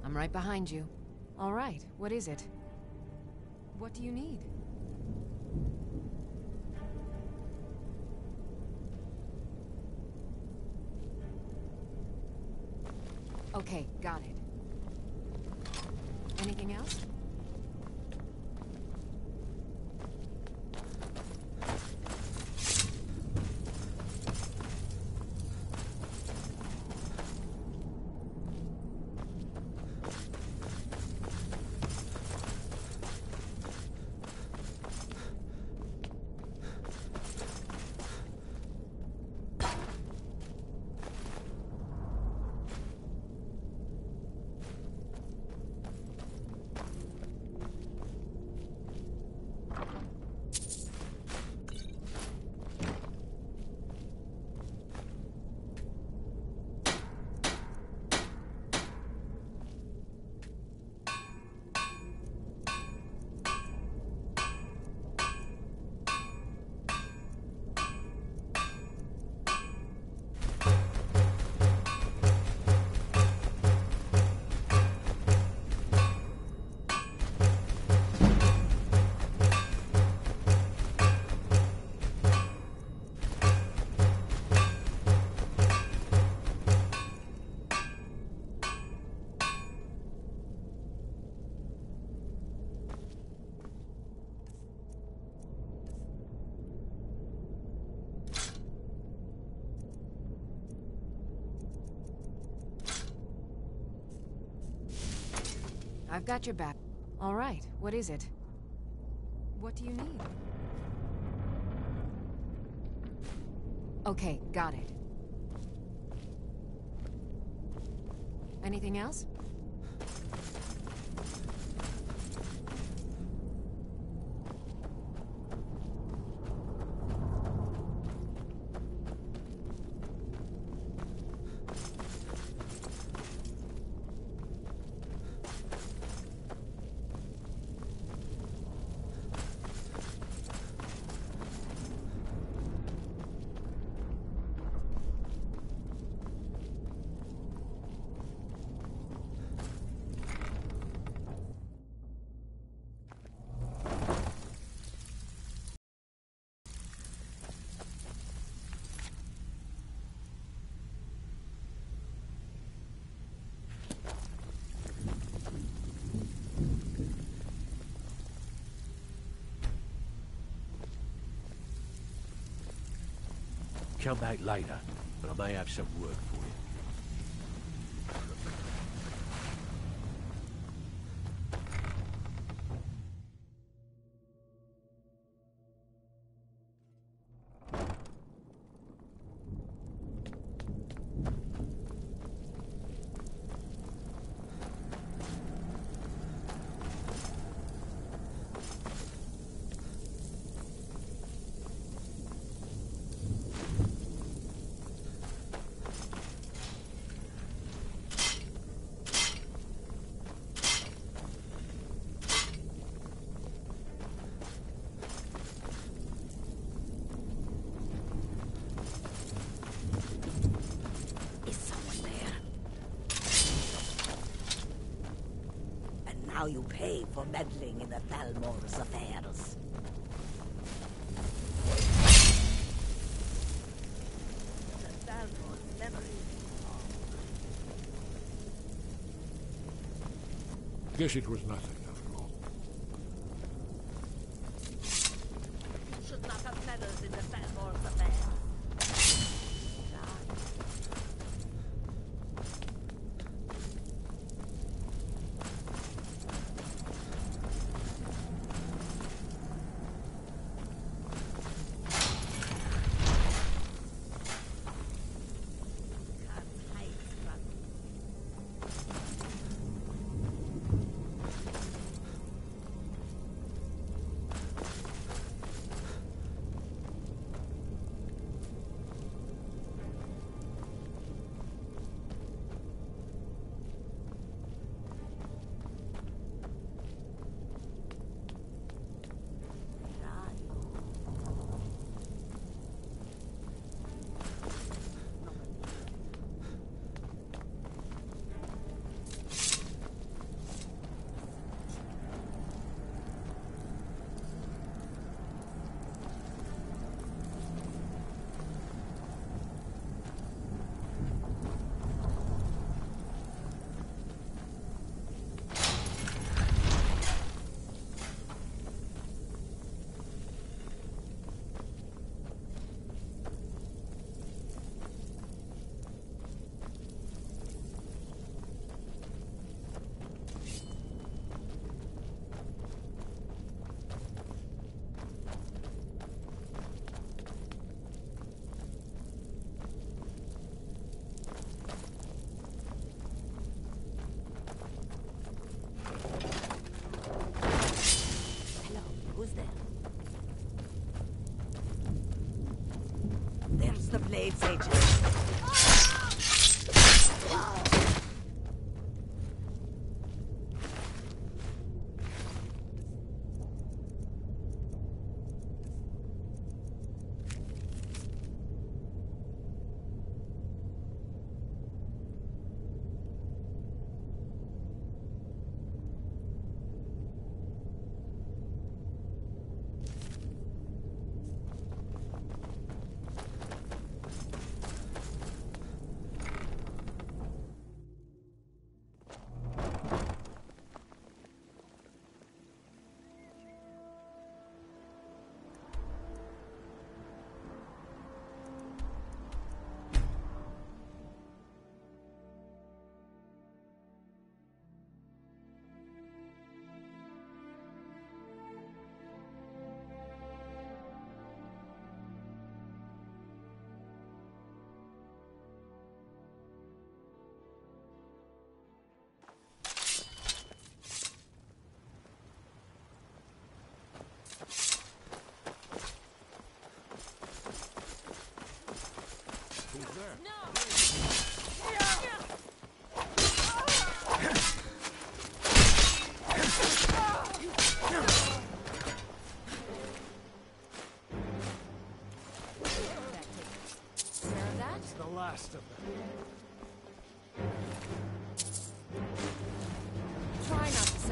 I'm right behind you. All right, what is it? What do you need? Okay, got it. Anything else? I've got your back. All right, what is it? What do you need? Okay, got it. Anything else? Come back later, but I may have some work for you. Now you pay for meddling in the Thalmor's affairs. The Thalmor's memory. Guess it was nothing after all. Should not have meddled in the Thalmor's affairs.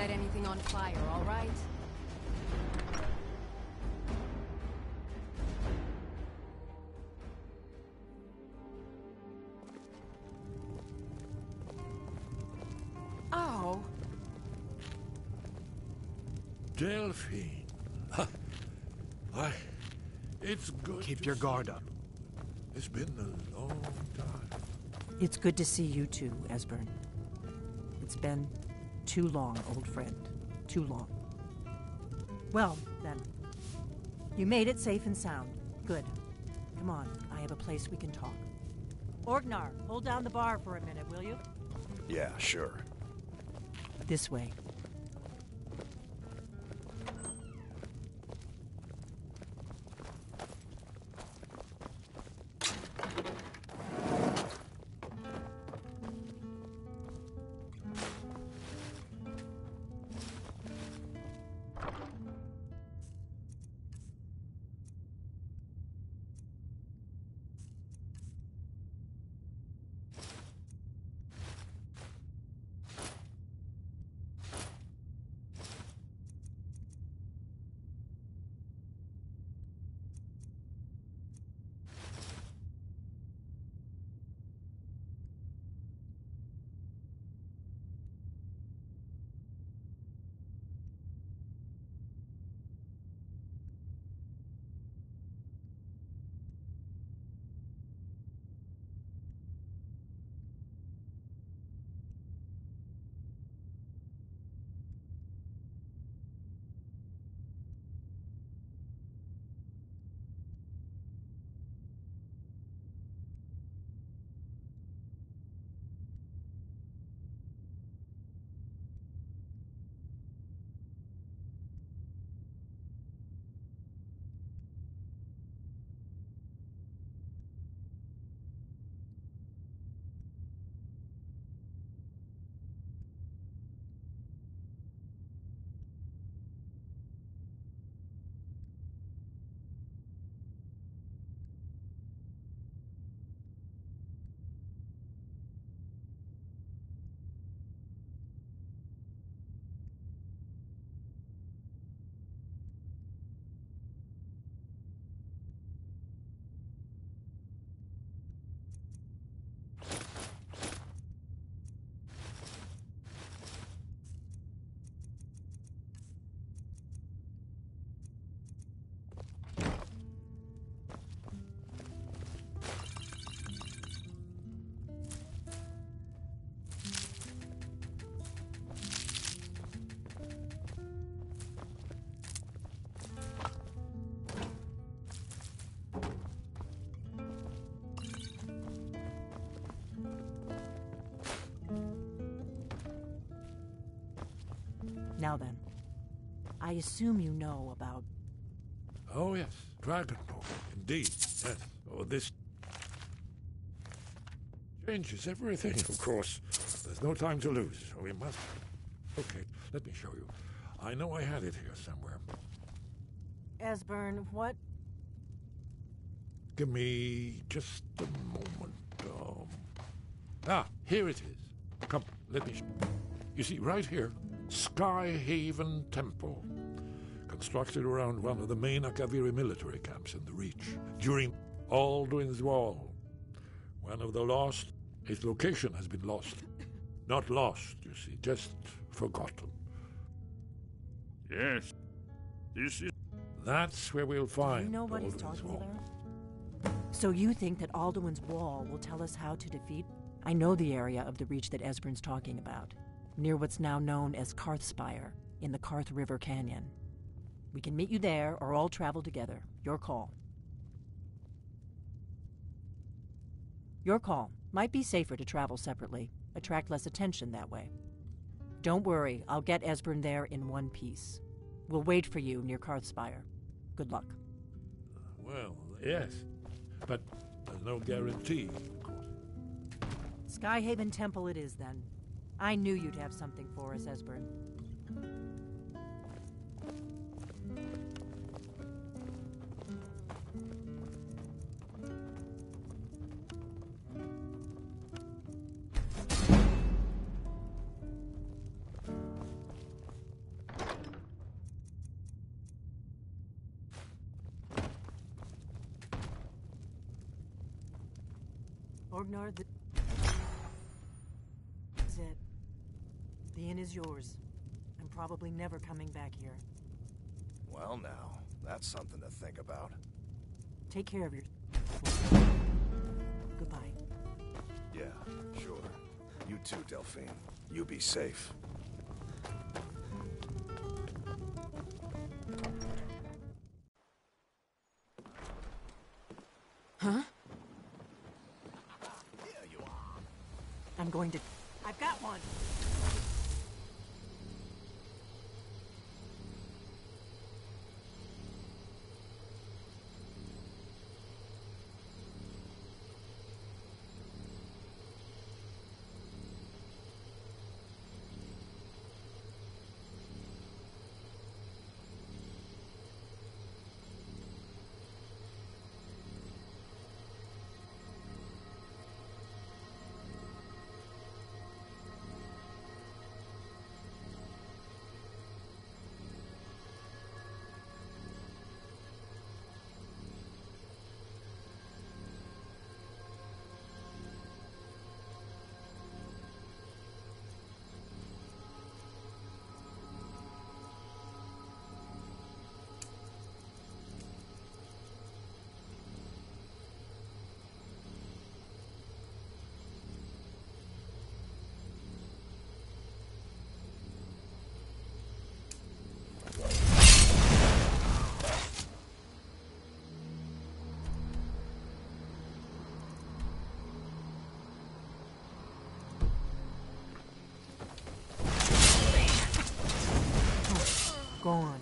set anything on fire, all right? Oh. Delphine. Why, it's good. Keep your guard up. It's been a long time. It's good to see you too, Esbern. It's been too long, old friend. Too long. Well, then. You made it safe and sound. Good. Come on, I have a place we can talk. Orgnar, hold down the bar for a minute, will you? Yeah, sure. This way. Now then, I assume you know about... Oh, yes. Dragonborn. Indeed. Yes. Oh, this changes everything, of course. There's no time to lose. We must... Okay, let me show you. I know I had it here somewhere. Esbern, what? Give me just a moment. Here it is. Come, let me... You see, right here, Skyhaven Temple. Constructed around one of the main Akaviri military camps in the Reach. During Alduin's Wall. One of the lost... Its location has been lost. Not lost, you see, just forgotten. Yes. This is... That's where we'll find... You know what he's Alduin's talking Wall. about? So you think that Alduin's Wall will tell us how to defeat... I know the area of the Reach that Esbern's talking about. Near what's now known as Karthspire, in the Karth River Canyon. We can meet you there, or all travel together. Your call. Your call. Might be safer to travel separately. Attract less attention that way. Don't worry, I'll get Esbern there in one piece. We'll wait for you near Karthspire. Good luck. Well, yes. But there's no guarantee, of course. Skyhaven Temple it is, then. I knew you'd have something for us, Esbern. Ragnar, that's it. The inn is yours. I'm probably never coming back here. Well now, that's something to think about. Take care of your... Goodbye. Yeah, sure. You too, Delphine. You be safe. Huh? I'm going to... I've got one! Go on.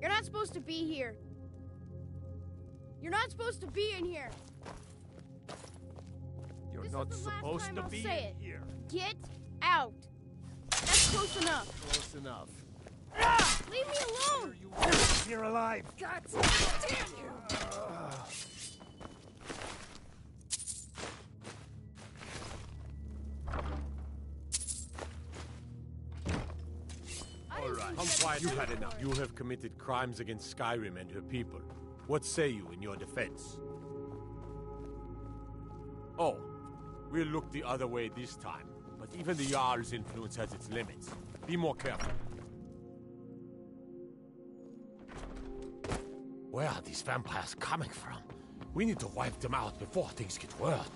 You're not supposed to be here. You're not supposed to be in here. You're This not is the last supposed time to I'll be say in it. here. Get out. That's close enough. Close enough. Leave me alone. You're alive. God damn you. All right, come quiet. You've had enough. You have committed crimes against Skyrim and her people. What say you in your defense? Oh, we'll look the other way this time. But even the Jarl's influence has its limits. Be more careful. Where are these vampires coming from? We need to wipe them out before things get worse.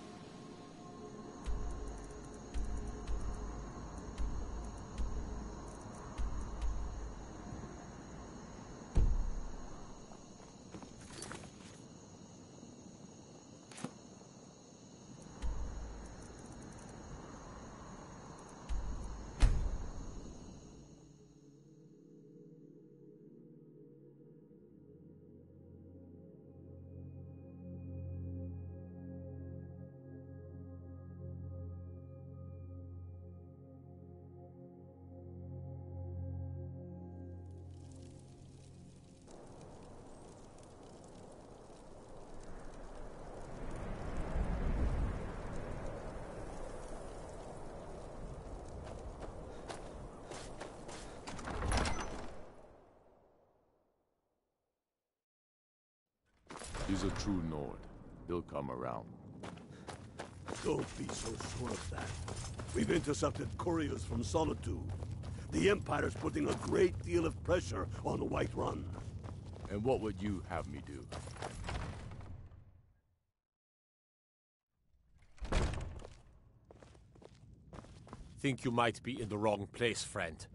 He's a true Nord. He'll come around. Don't be so sure of that. We've intercepted couriers from Solitude. The Empire's putting a great deal of pressure on the White Run. And what would you have me do? Think you might be in the wrong place, friend.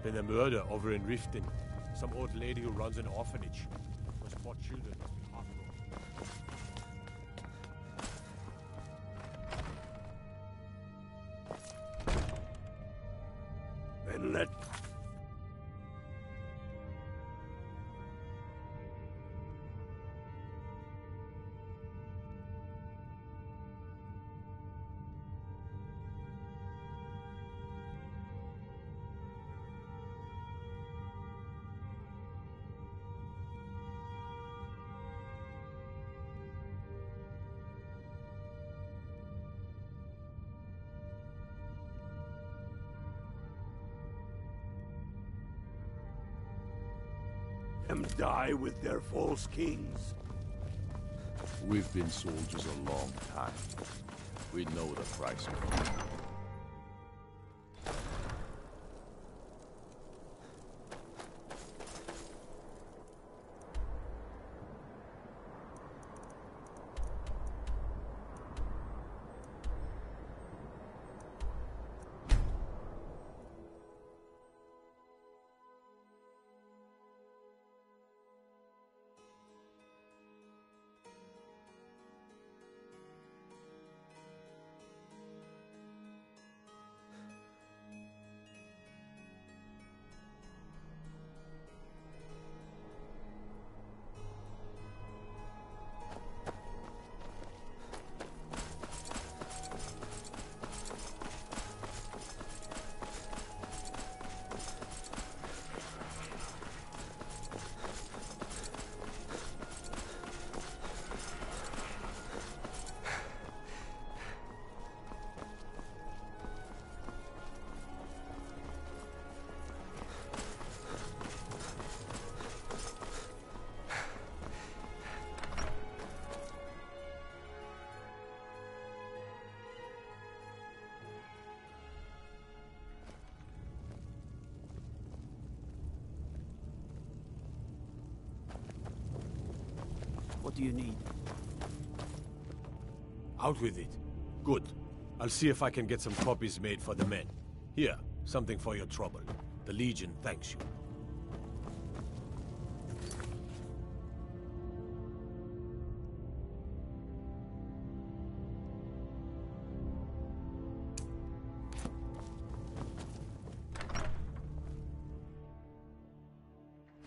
Been a murder over in Riften. Some old lady who runs an orphanage. Those poor children must be heartbroken. And let... them die with their false kings. We've been soldiers a long time. We know the price of it. What do you need? Out with it. Good. I'll see if I can get some copies made for the men. Here, something for your trouble. The Legion thanks you.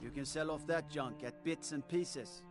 You can sell off that junk at bits and pieces.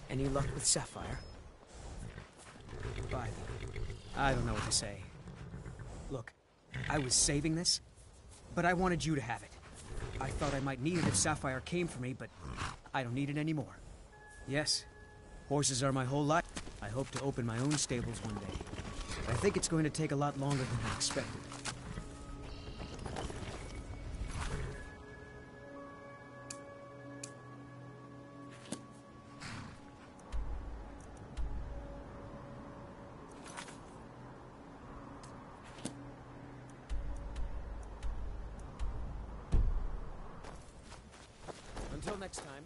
Any luck with Sapphire? I don't know what to say. Look, I was saving this, but I wanted you to have it. I thought I might need it if Sapphire came for me, but I don't need it anymore. Yes, horses are my whole life. I hope to open my own stables one day. But I think it's going to take a lot longer than I expected. Until next time.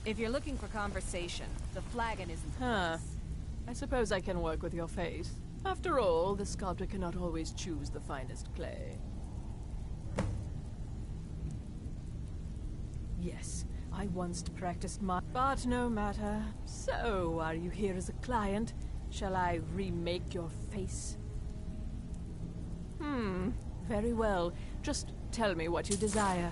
If you're looking for conversation, the flagon isn't the Huh. place. I suppose I can work with your face. After all, the sculptor cannot always choose the finest clay. Yes, I once practiced my... But no matter. So, are you here as a client? Shall I remake your face? Very well. Just tell me what you desire.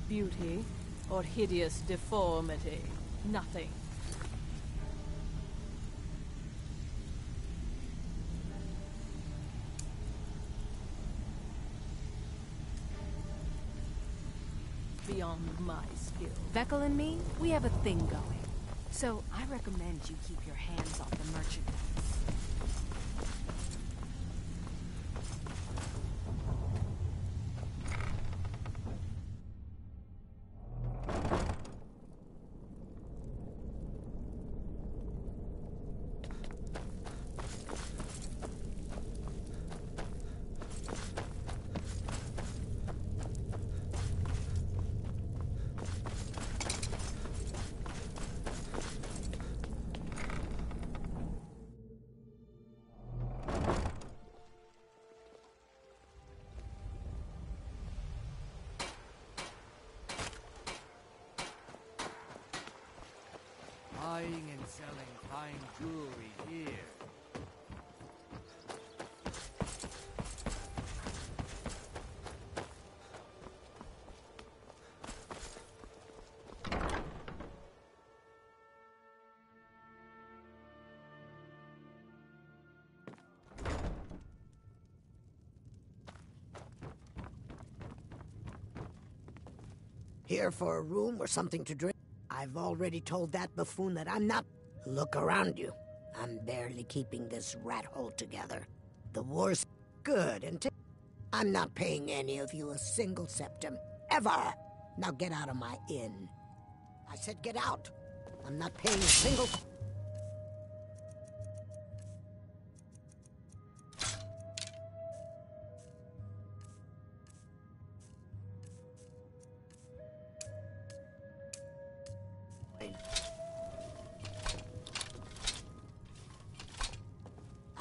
Beauty or hideous deformity? Nothing. Beyond my skill. Vekel and me, we have a thing going. So I recommend you keep your hands off the merchandise. Buying and selling fine jewelry here. Here for a room or something to drink? I've already told that buffoon that I'm not... Look around you. I'm barely keeping this rat hole together. The war's good and I'm not paying any of you a single septim. Ever! Now get out of my inn. I said get out. I'm not paying a single...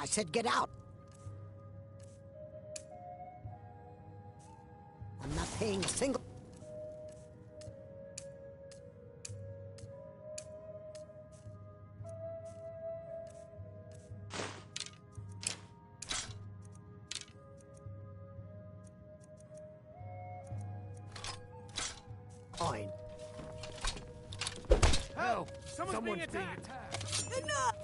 I said get out. I'm not paying a single... Coin. Help! Someone's being attacked! Enough!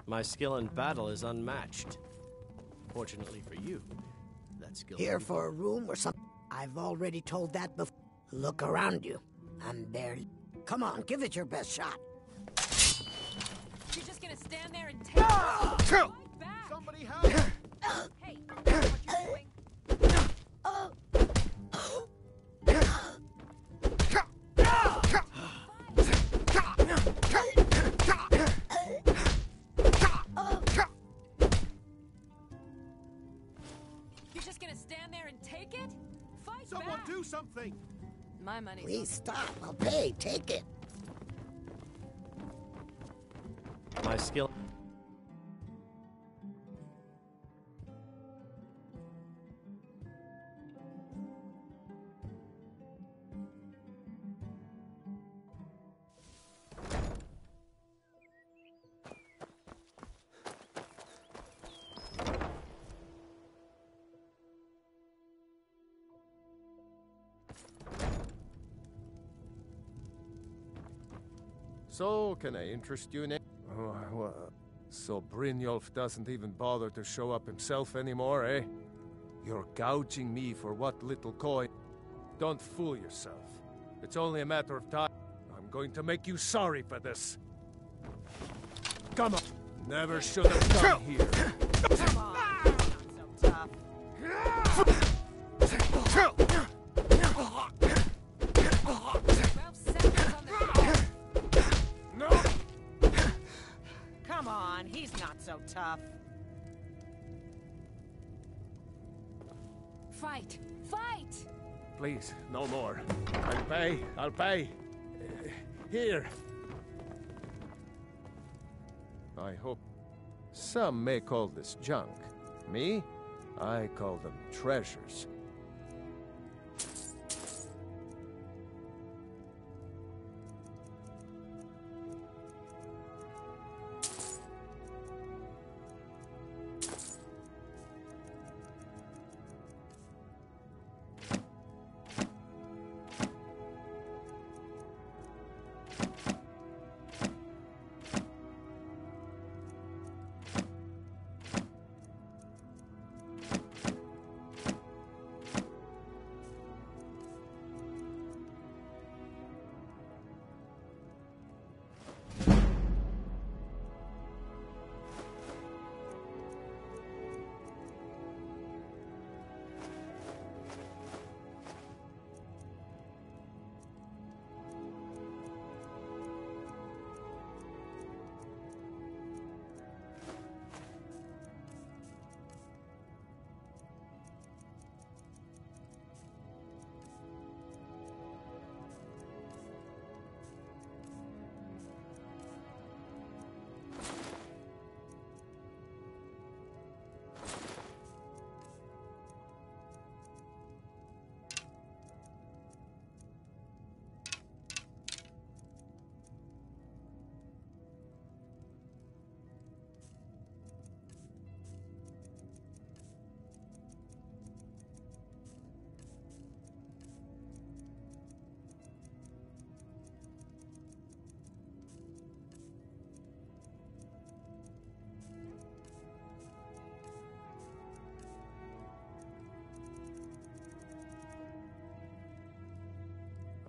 My skill in battle is unmatched. Fortunately for you, that skill... Here for a room or something? I've already told that before. Look around you. I'm barely... Come on, give it your best shot. You're just gonna stand there and take it back. Somebody help! Hey, what you doing? just gonna stand there and take it? Fight Someone back! do something! My money's Please stop. I'll pay. Take it. My skill. So, can I interest you in it? Oh, well, so Brynjolf doesn't even bother to show up himself anymore, eh? You're gouging me for what little coin. Don't fool yourself. It's only a matter of time. I'm going to make you sorry for this. Come on. Never should have come here. Come on. Not so tough. Come on, he's not so tough. Fight! Fight! Please, no more. I'll pay. I'll pay. Here. I hope. Some may call this junk. Me? I call them treasures.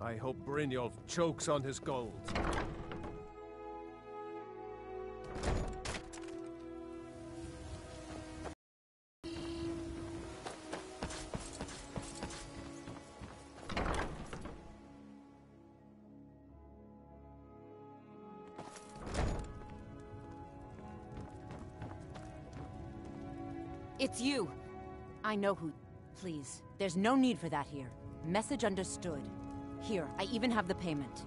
I hope Brynjolf chokes on his gold. It's you. I know who. Please, there's no need for that here. Message understood. Here, I even have the payment.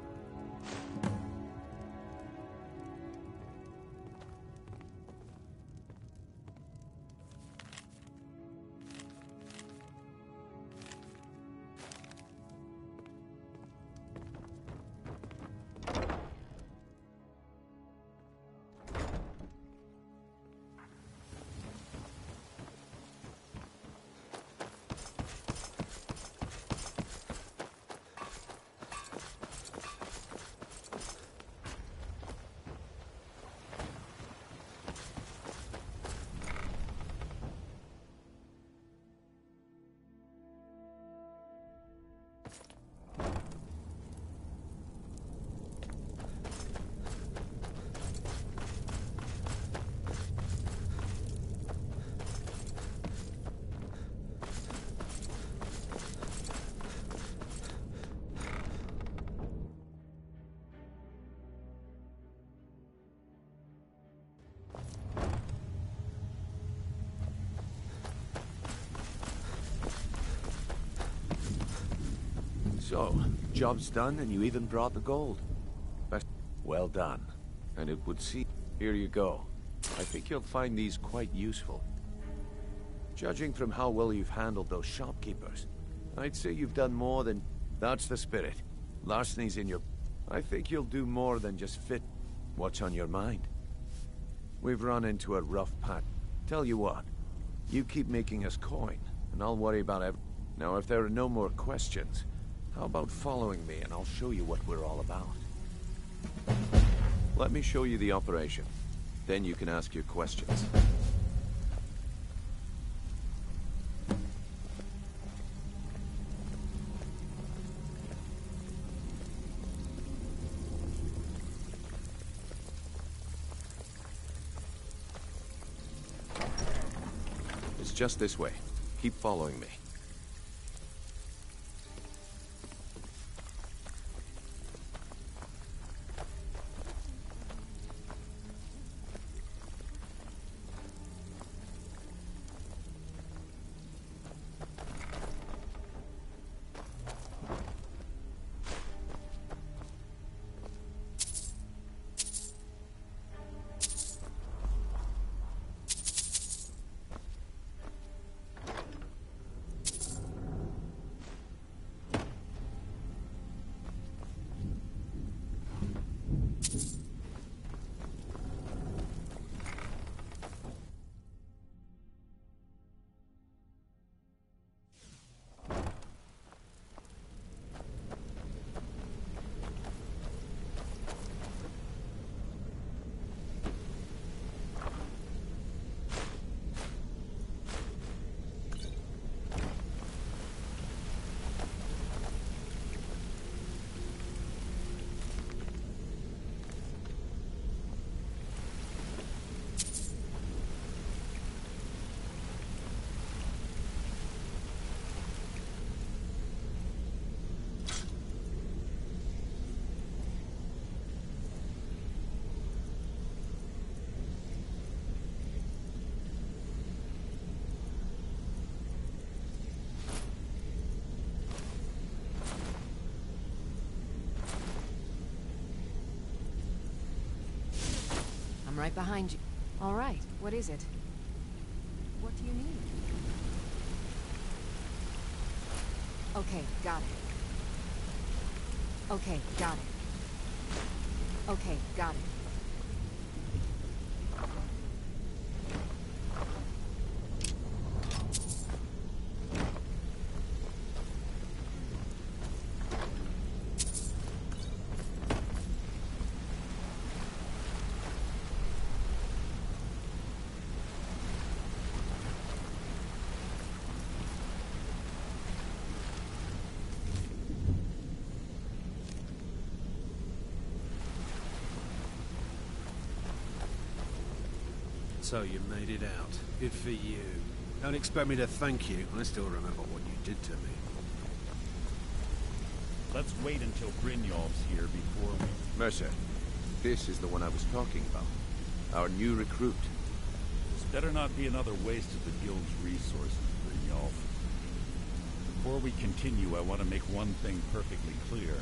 So, job's done and you even brought the gold. Well done. And it would seem... Here you go. I think you'll find these quite useful. Judging from how well you've handled those shopkeepers, I'd say you've done more than... That's the spirit. Larceny's in your... I think you'll do more than just fit. What's on your mind? We've run into a rough patch. Tell you what, you keep making us coin, and I'll worry about everything. Now, if there are no more questions, how about following me and I'll show you what we're all about? Let me show you the operation. Then you can ask your questions. It's just this way. Keep following me. Right behind you. All right, what is it? What do you need? Okay, got it. Okay, got it. Okay, got it. So you made it out. Good for you. Don't expect me to thank you. I still remember what you did to me. Let's wait until Brynjolf's here before we... Mercer, this is the one I was talking about. Our new recruit. This better not be another waste of the guild's resources, Brynjolf. Before we continue, I want to make one thing perfectly clear.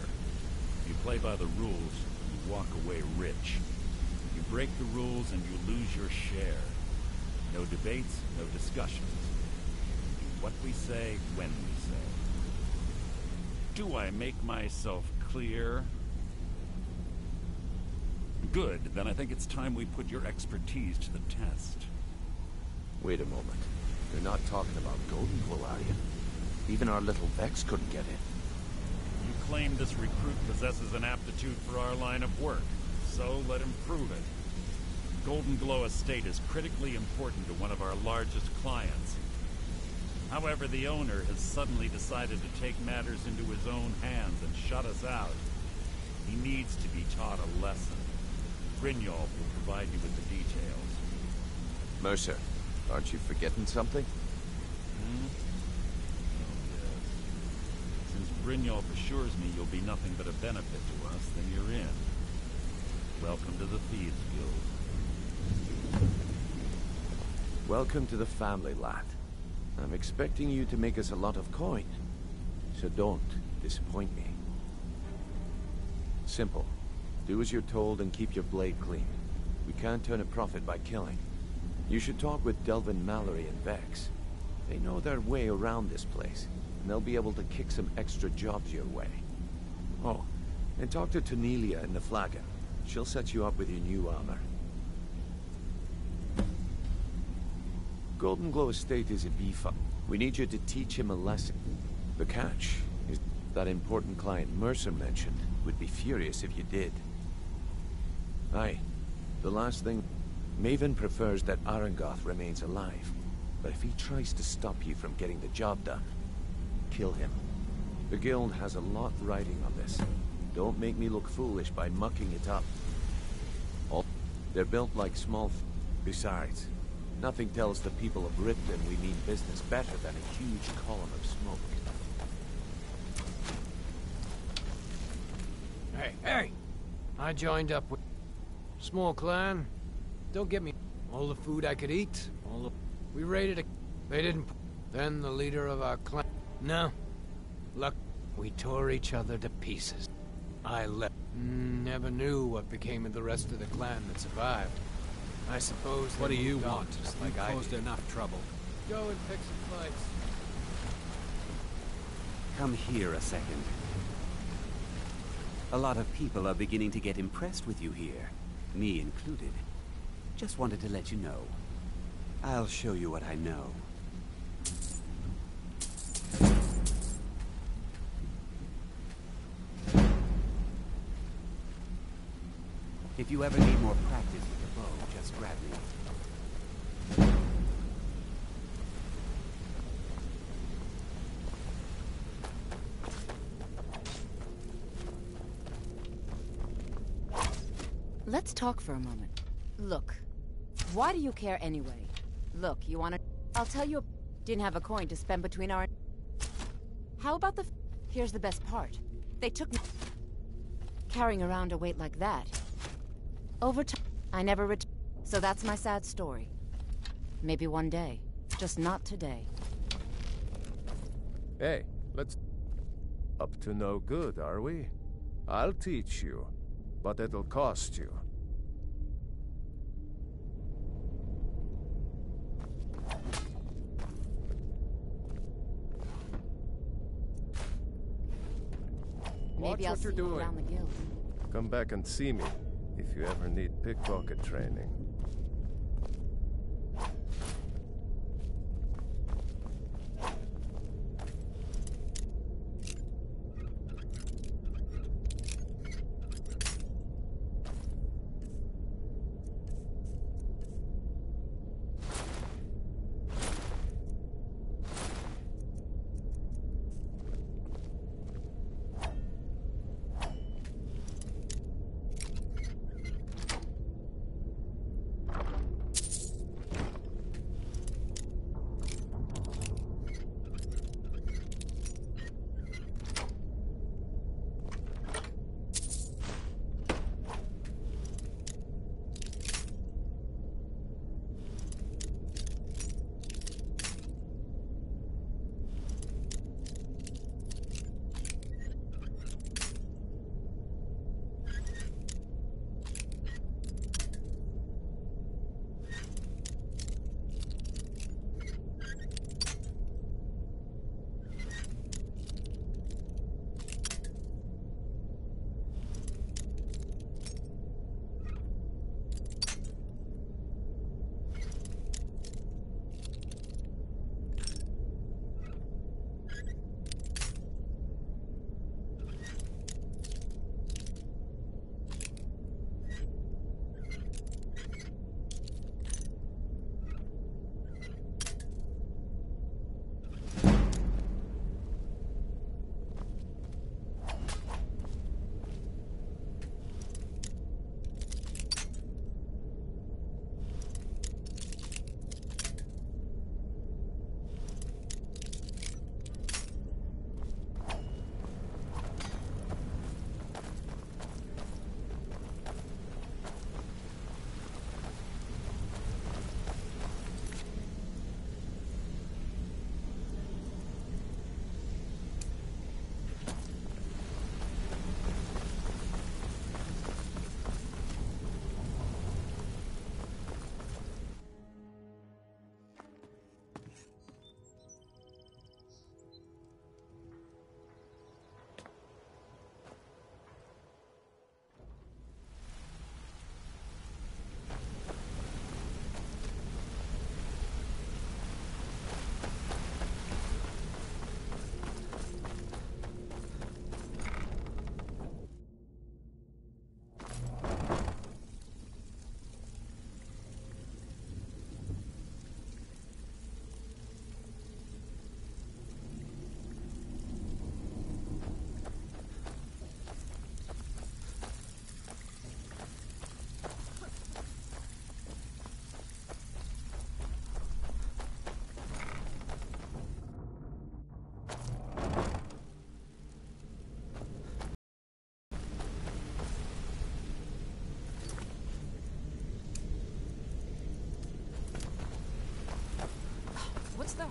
If you play by the rules, you walk away rich. You break the rules and you lose your share. No debates, no discussions. Do what we say, when we say. Do I make myself clear? Good, then I think it's time we put your expertise to the test. Wait a moment. You're not talking about Golden Glow, are you? Even our little Vex couldn't get in. You claim this recruit possesses an aptitude for our line of work. So let him prove it. Golden Glow Estate is critically important to one of our largest clients. However, the owner has suddenly decided to take matters into his own hands and shut us out. He needs to be taught a lesson. Brynjolf will provide you with the details. Mercer, aren't you forgetting something? Hmm? Oh, yes. Since Brynjolf assures me you'll be nothing but a benefit to us, then you're in. Welcome to the Thieves Guild. Welcome to the family, lad. I'm expecting you to make us a lot of coin. So don't disappoint me. Simple. Do as you're told and keep your blade clean. We can't turn a profit by killing. You should talk with Delvin Mallory and Vex. They know their way around this place, and they'll be able to kick some extra jobs your way. Oh, and talk to Cornelia in the Flagon. She'll set you up with your new armor. Golden Glow Estate is a beef up. We need you to teach him a lesson. The catch is that important client Mercer mentioned would be furious if you did. Aye. The last thing... Maven prefers that Arangoth remains alive. But if he tries to stop you from getting the job done, kill him. The Guild has a lot riding on this. Don't make me look foolish by mucking it up. They're built like small... Besides, nothing tells the people of Ripton we mean business better than a huge column of smoke. Hey! I joined up with... Small clan. Don't get me... All the food I could eat, we raided a... They didn't... Then the leader of our clan... No. Luck... We tore each other to pieces. I left. Never knew what became of the rest of the clan that survived. I suppose... What do you moved on, want? just You like I caused did. enough trouble. Go and pick some fights. Come here a second. A lot of people are beginning to get impressed with you here, me included. Just wanted to let you know. I'll show you what I know. If you ever need more practice with the bow, just grab me. Let's talk for a moment. Look, why do you care anyway? Look, you wanna... I'll tell you, didn't have a coin to spend between our... How about the... Here's the best part. They took me... Carrying around a weight like that. Over time, I never returned. So that's my sad story. Maybe one day. Just not today. Hey, let's... Up to no good, are we? I'll teach you, but it'll cost you. Watch Maybe I'll what see you're you doing. around the guild. Come back and see me if you ever need pickpocket training.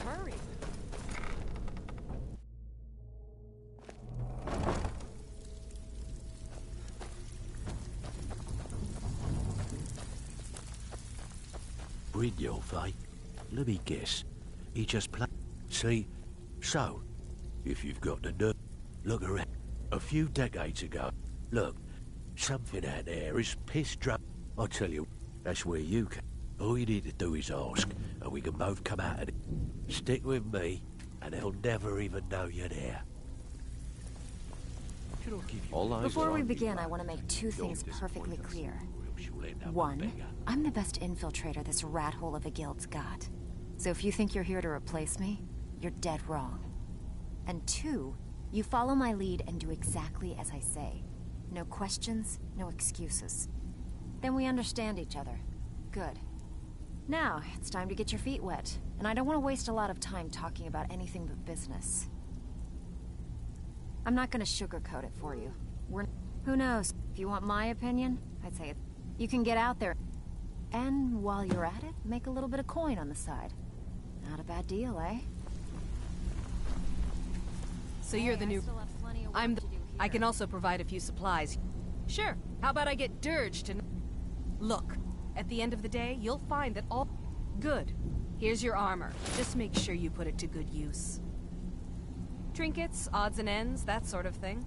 hurry? Brynjolf, eh? Let me guess. He just See? So, if you've got the nerve, look around. A few decades ago, look, something out there is piss drunk. I tell you, that's where you can. All you need to do is ask, and we can both come out of it. Stick with me, and they'll never even know you're there. Before we begin, I want to make two things perfectly clear. One, I'm the best infiltrator this rat hole of a guild's got. So if you think you're here to replace me, you're dead wrong. And two, you follow my lead and do exactly as I say. No questions, no excuses. Then we understand each other. Good. Now, it's time to get your feet wet. And I don't want to waste a lot of time talking about anything but business. I'm not gonna sugarcoat it for you. Who knows? If you want my opinion, I'd say you can get out there. And while you're at it, make a little bit of coin on the side. Not a bad deal, eh? So you're the new... I can also provide a few supplies. Sure, how about I get Dirge to... Look, at the end of the day, you'll find that all... Good. Here's your armor. Just make sure you put it to good use. Trinkets, odds and ends, that sort of thing.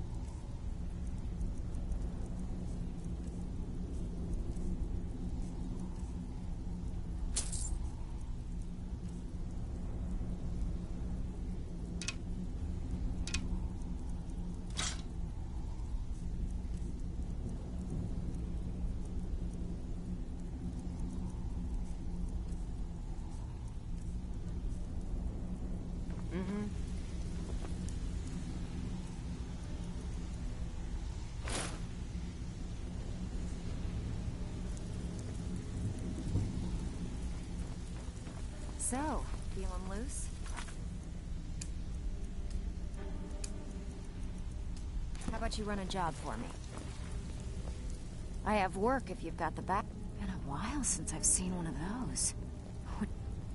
So, feeling loose? How about you run a job for me? I have work if you've got the back. Been a while since I've seen one of those.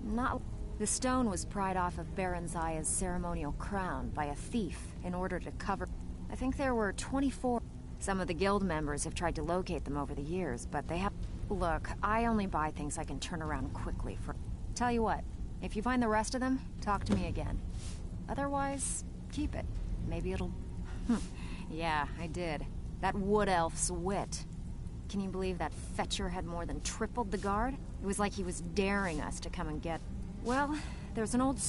Not... The stone was pried off of Baron Zaya's ceremonial crown by a thief in order to cover... I think there were 24... Some of the guild members have tried to locate them over the years, but they have... Look, I only buy things I can turn around quickly for... Tell you what, if you find the rest of them, talk to me again. Otherwise, keep it. Maybe it'll... Yeah, I did. That wood elf's wit. Can you believe that fetcher had more than tripled the guard? It was like he was daring us to come and get... Well, there's an old...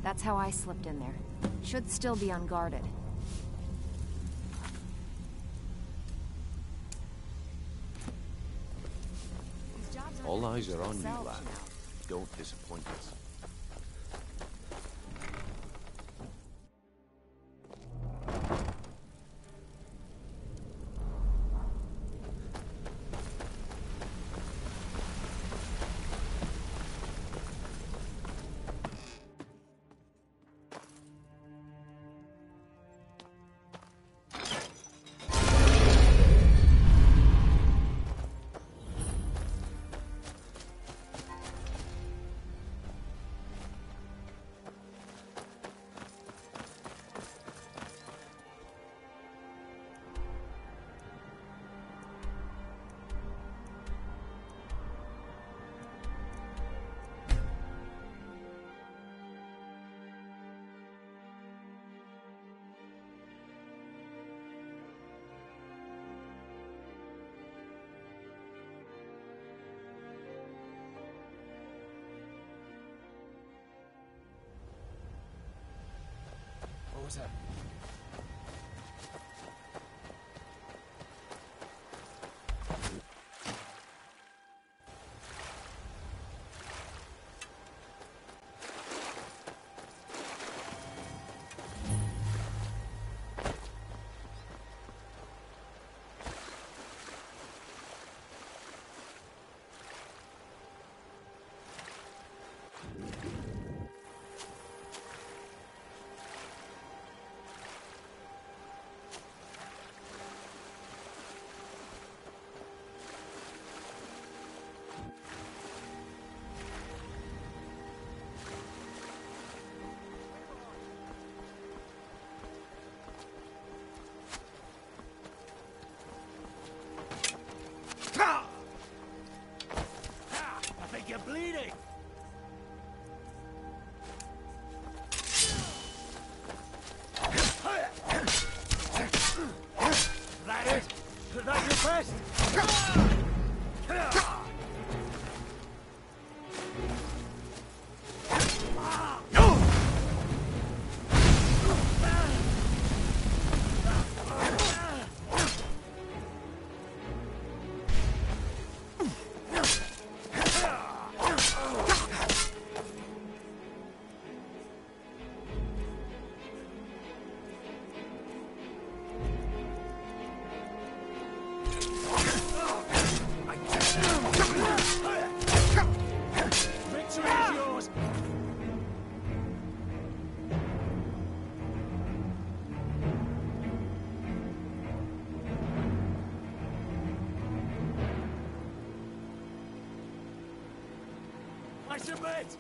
That's how I slipped in there. Should still be unguarded. All eyes are on you, lad. Don't disappoint us. What was that? Where's your mate?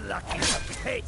Lucky Kate!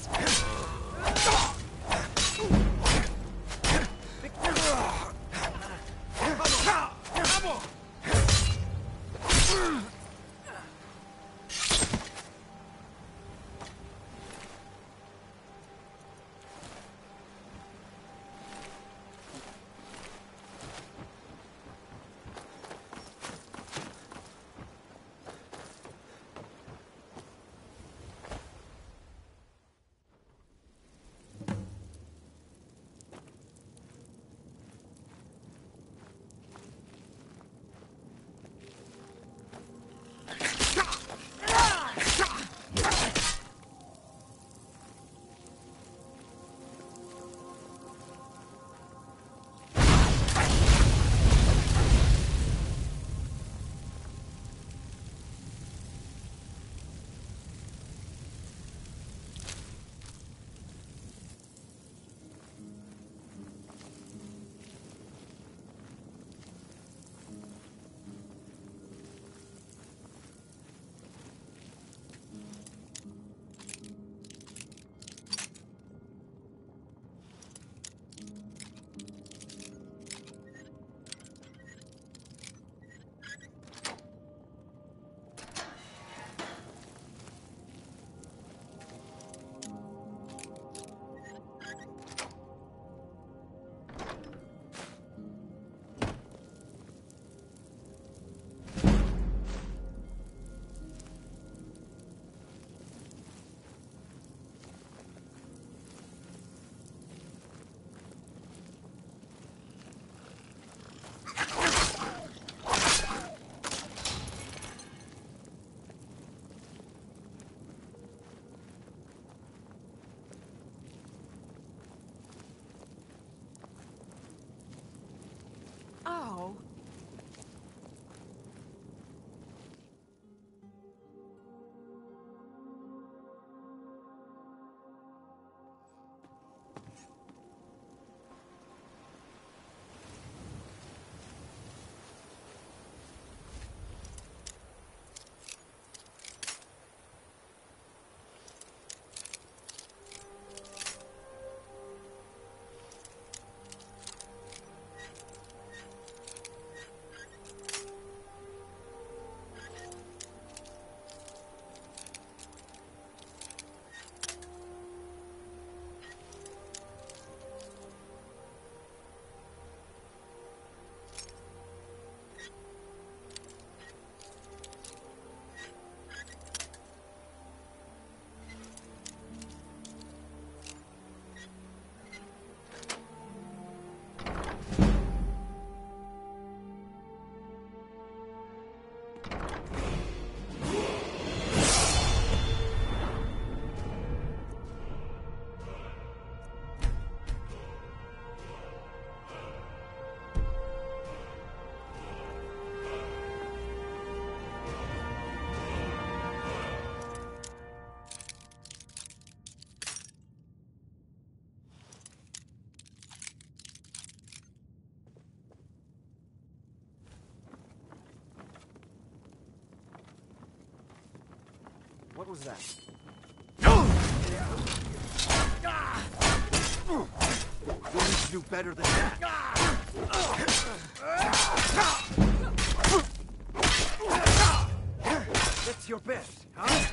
Oh. What was that? You need to do better than that. That's your best, huh?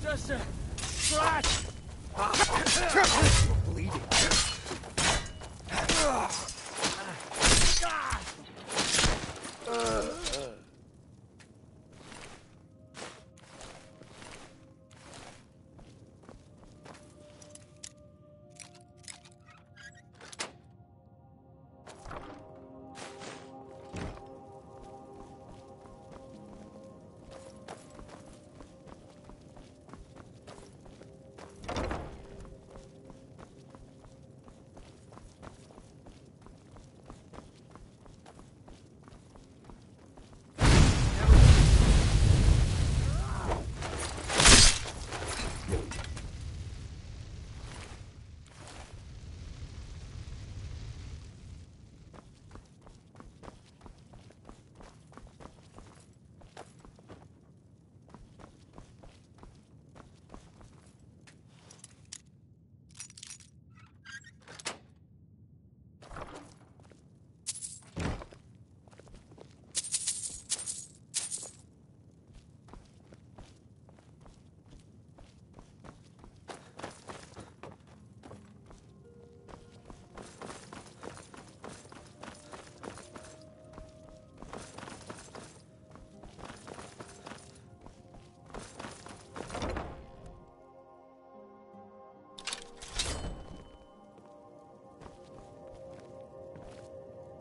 Just a scratch! You're bleeding.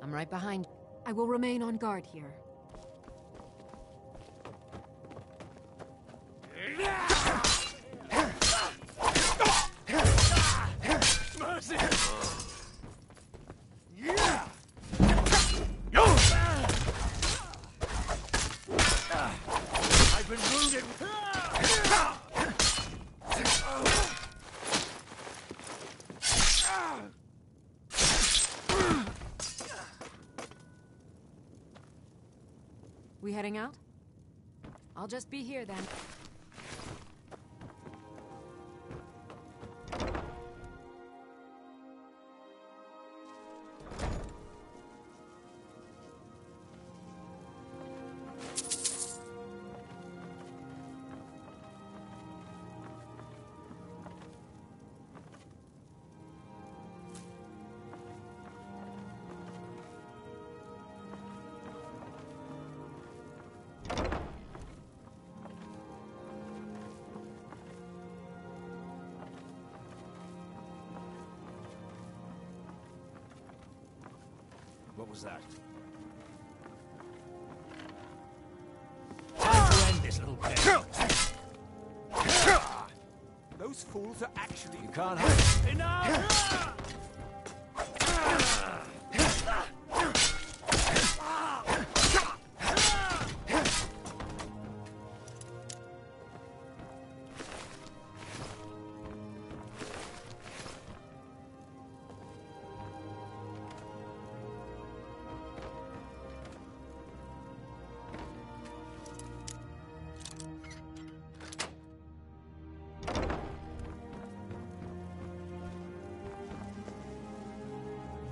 I'm right behind. I will remain on guard here. Mercy! I've been wounded. We heading out? I'll just be here then. What was that? Time to end this little bit. Those fools are actually... You can't have... Enough!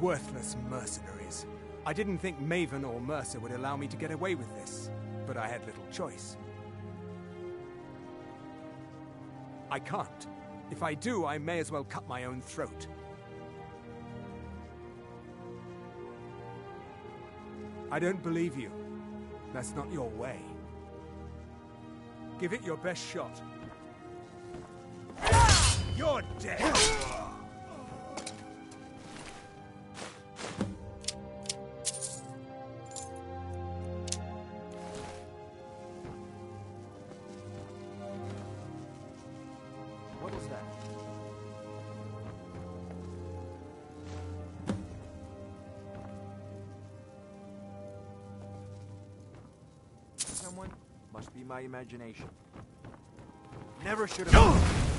Worthless mercenaries. I didn't think Maven or Mercer would allow me to get away with this, but I had little choice. I can't. If I do, I may as well cut my own throat. I don't believe you. That's not your way. Give it your best shot. You're dead! Must be my imagination. Never should have...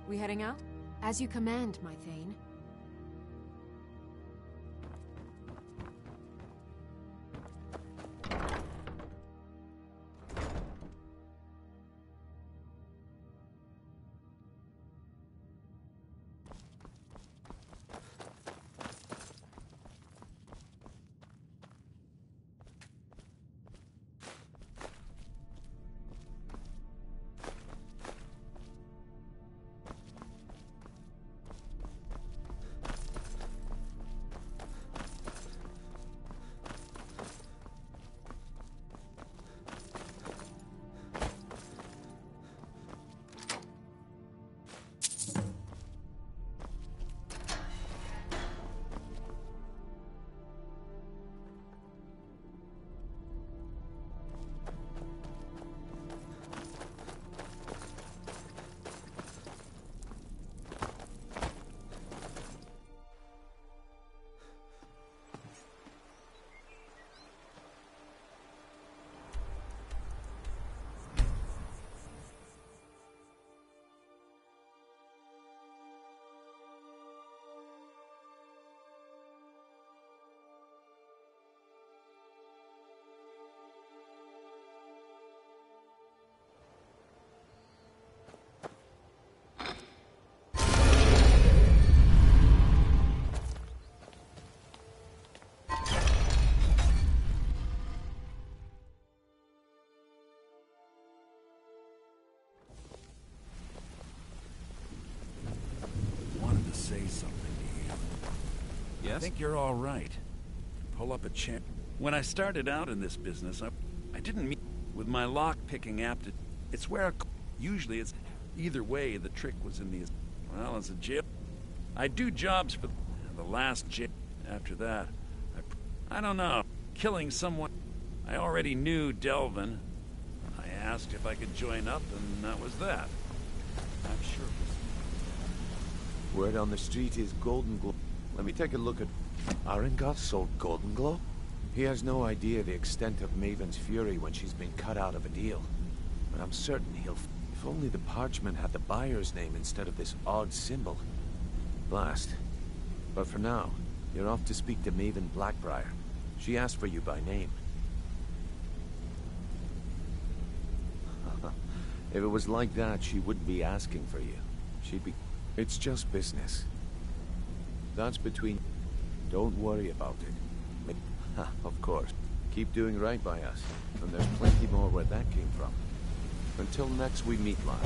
We heading out? As you command, my Thane. Say something to you. Yes? I think you're all right. Pull up a chair. When I started out in this business, I didn't mean with my lock-picking aptitude. It's where usually it's either way. The trick was in the as a jail. I do jobs for the last jail. After that, I don't know. Killing someone. I already knew Delvin. I asked if I could join up, and that was that. I'm sure. Word on the street is Golden Glow. Let me take a look at... Arengoth sold Golden Glow? He has no idea the extent of Maven's fury when she's been cut out of a deal. But I'm certain he'll... If only the parchment had the buyer's name instead of this odd symbol. Blast. But for now, you're off to speak to Maven Blackbriar. She asked for you by name. If it was like that, she wouldn't be asking for you. She'd be... It's just business. That's between... Don't worry about it. Of course. Keep doing right by us. And there's plenty more where that came from. Until next we meet, lad.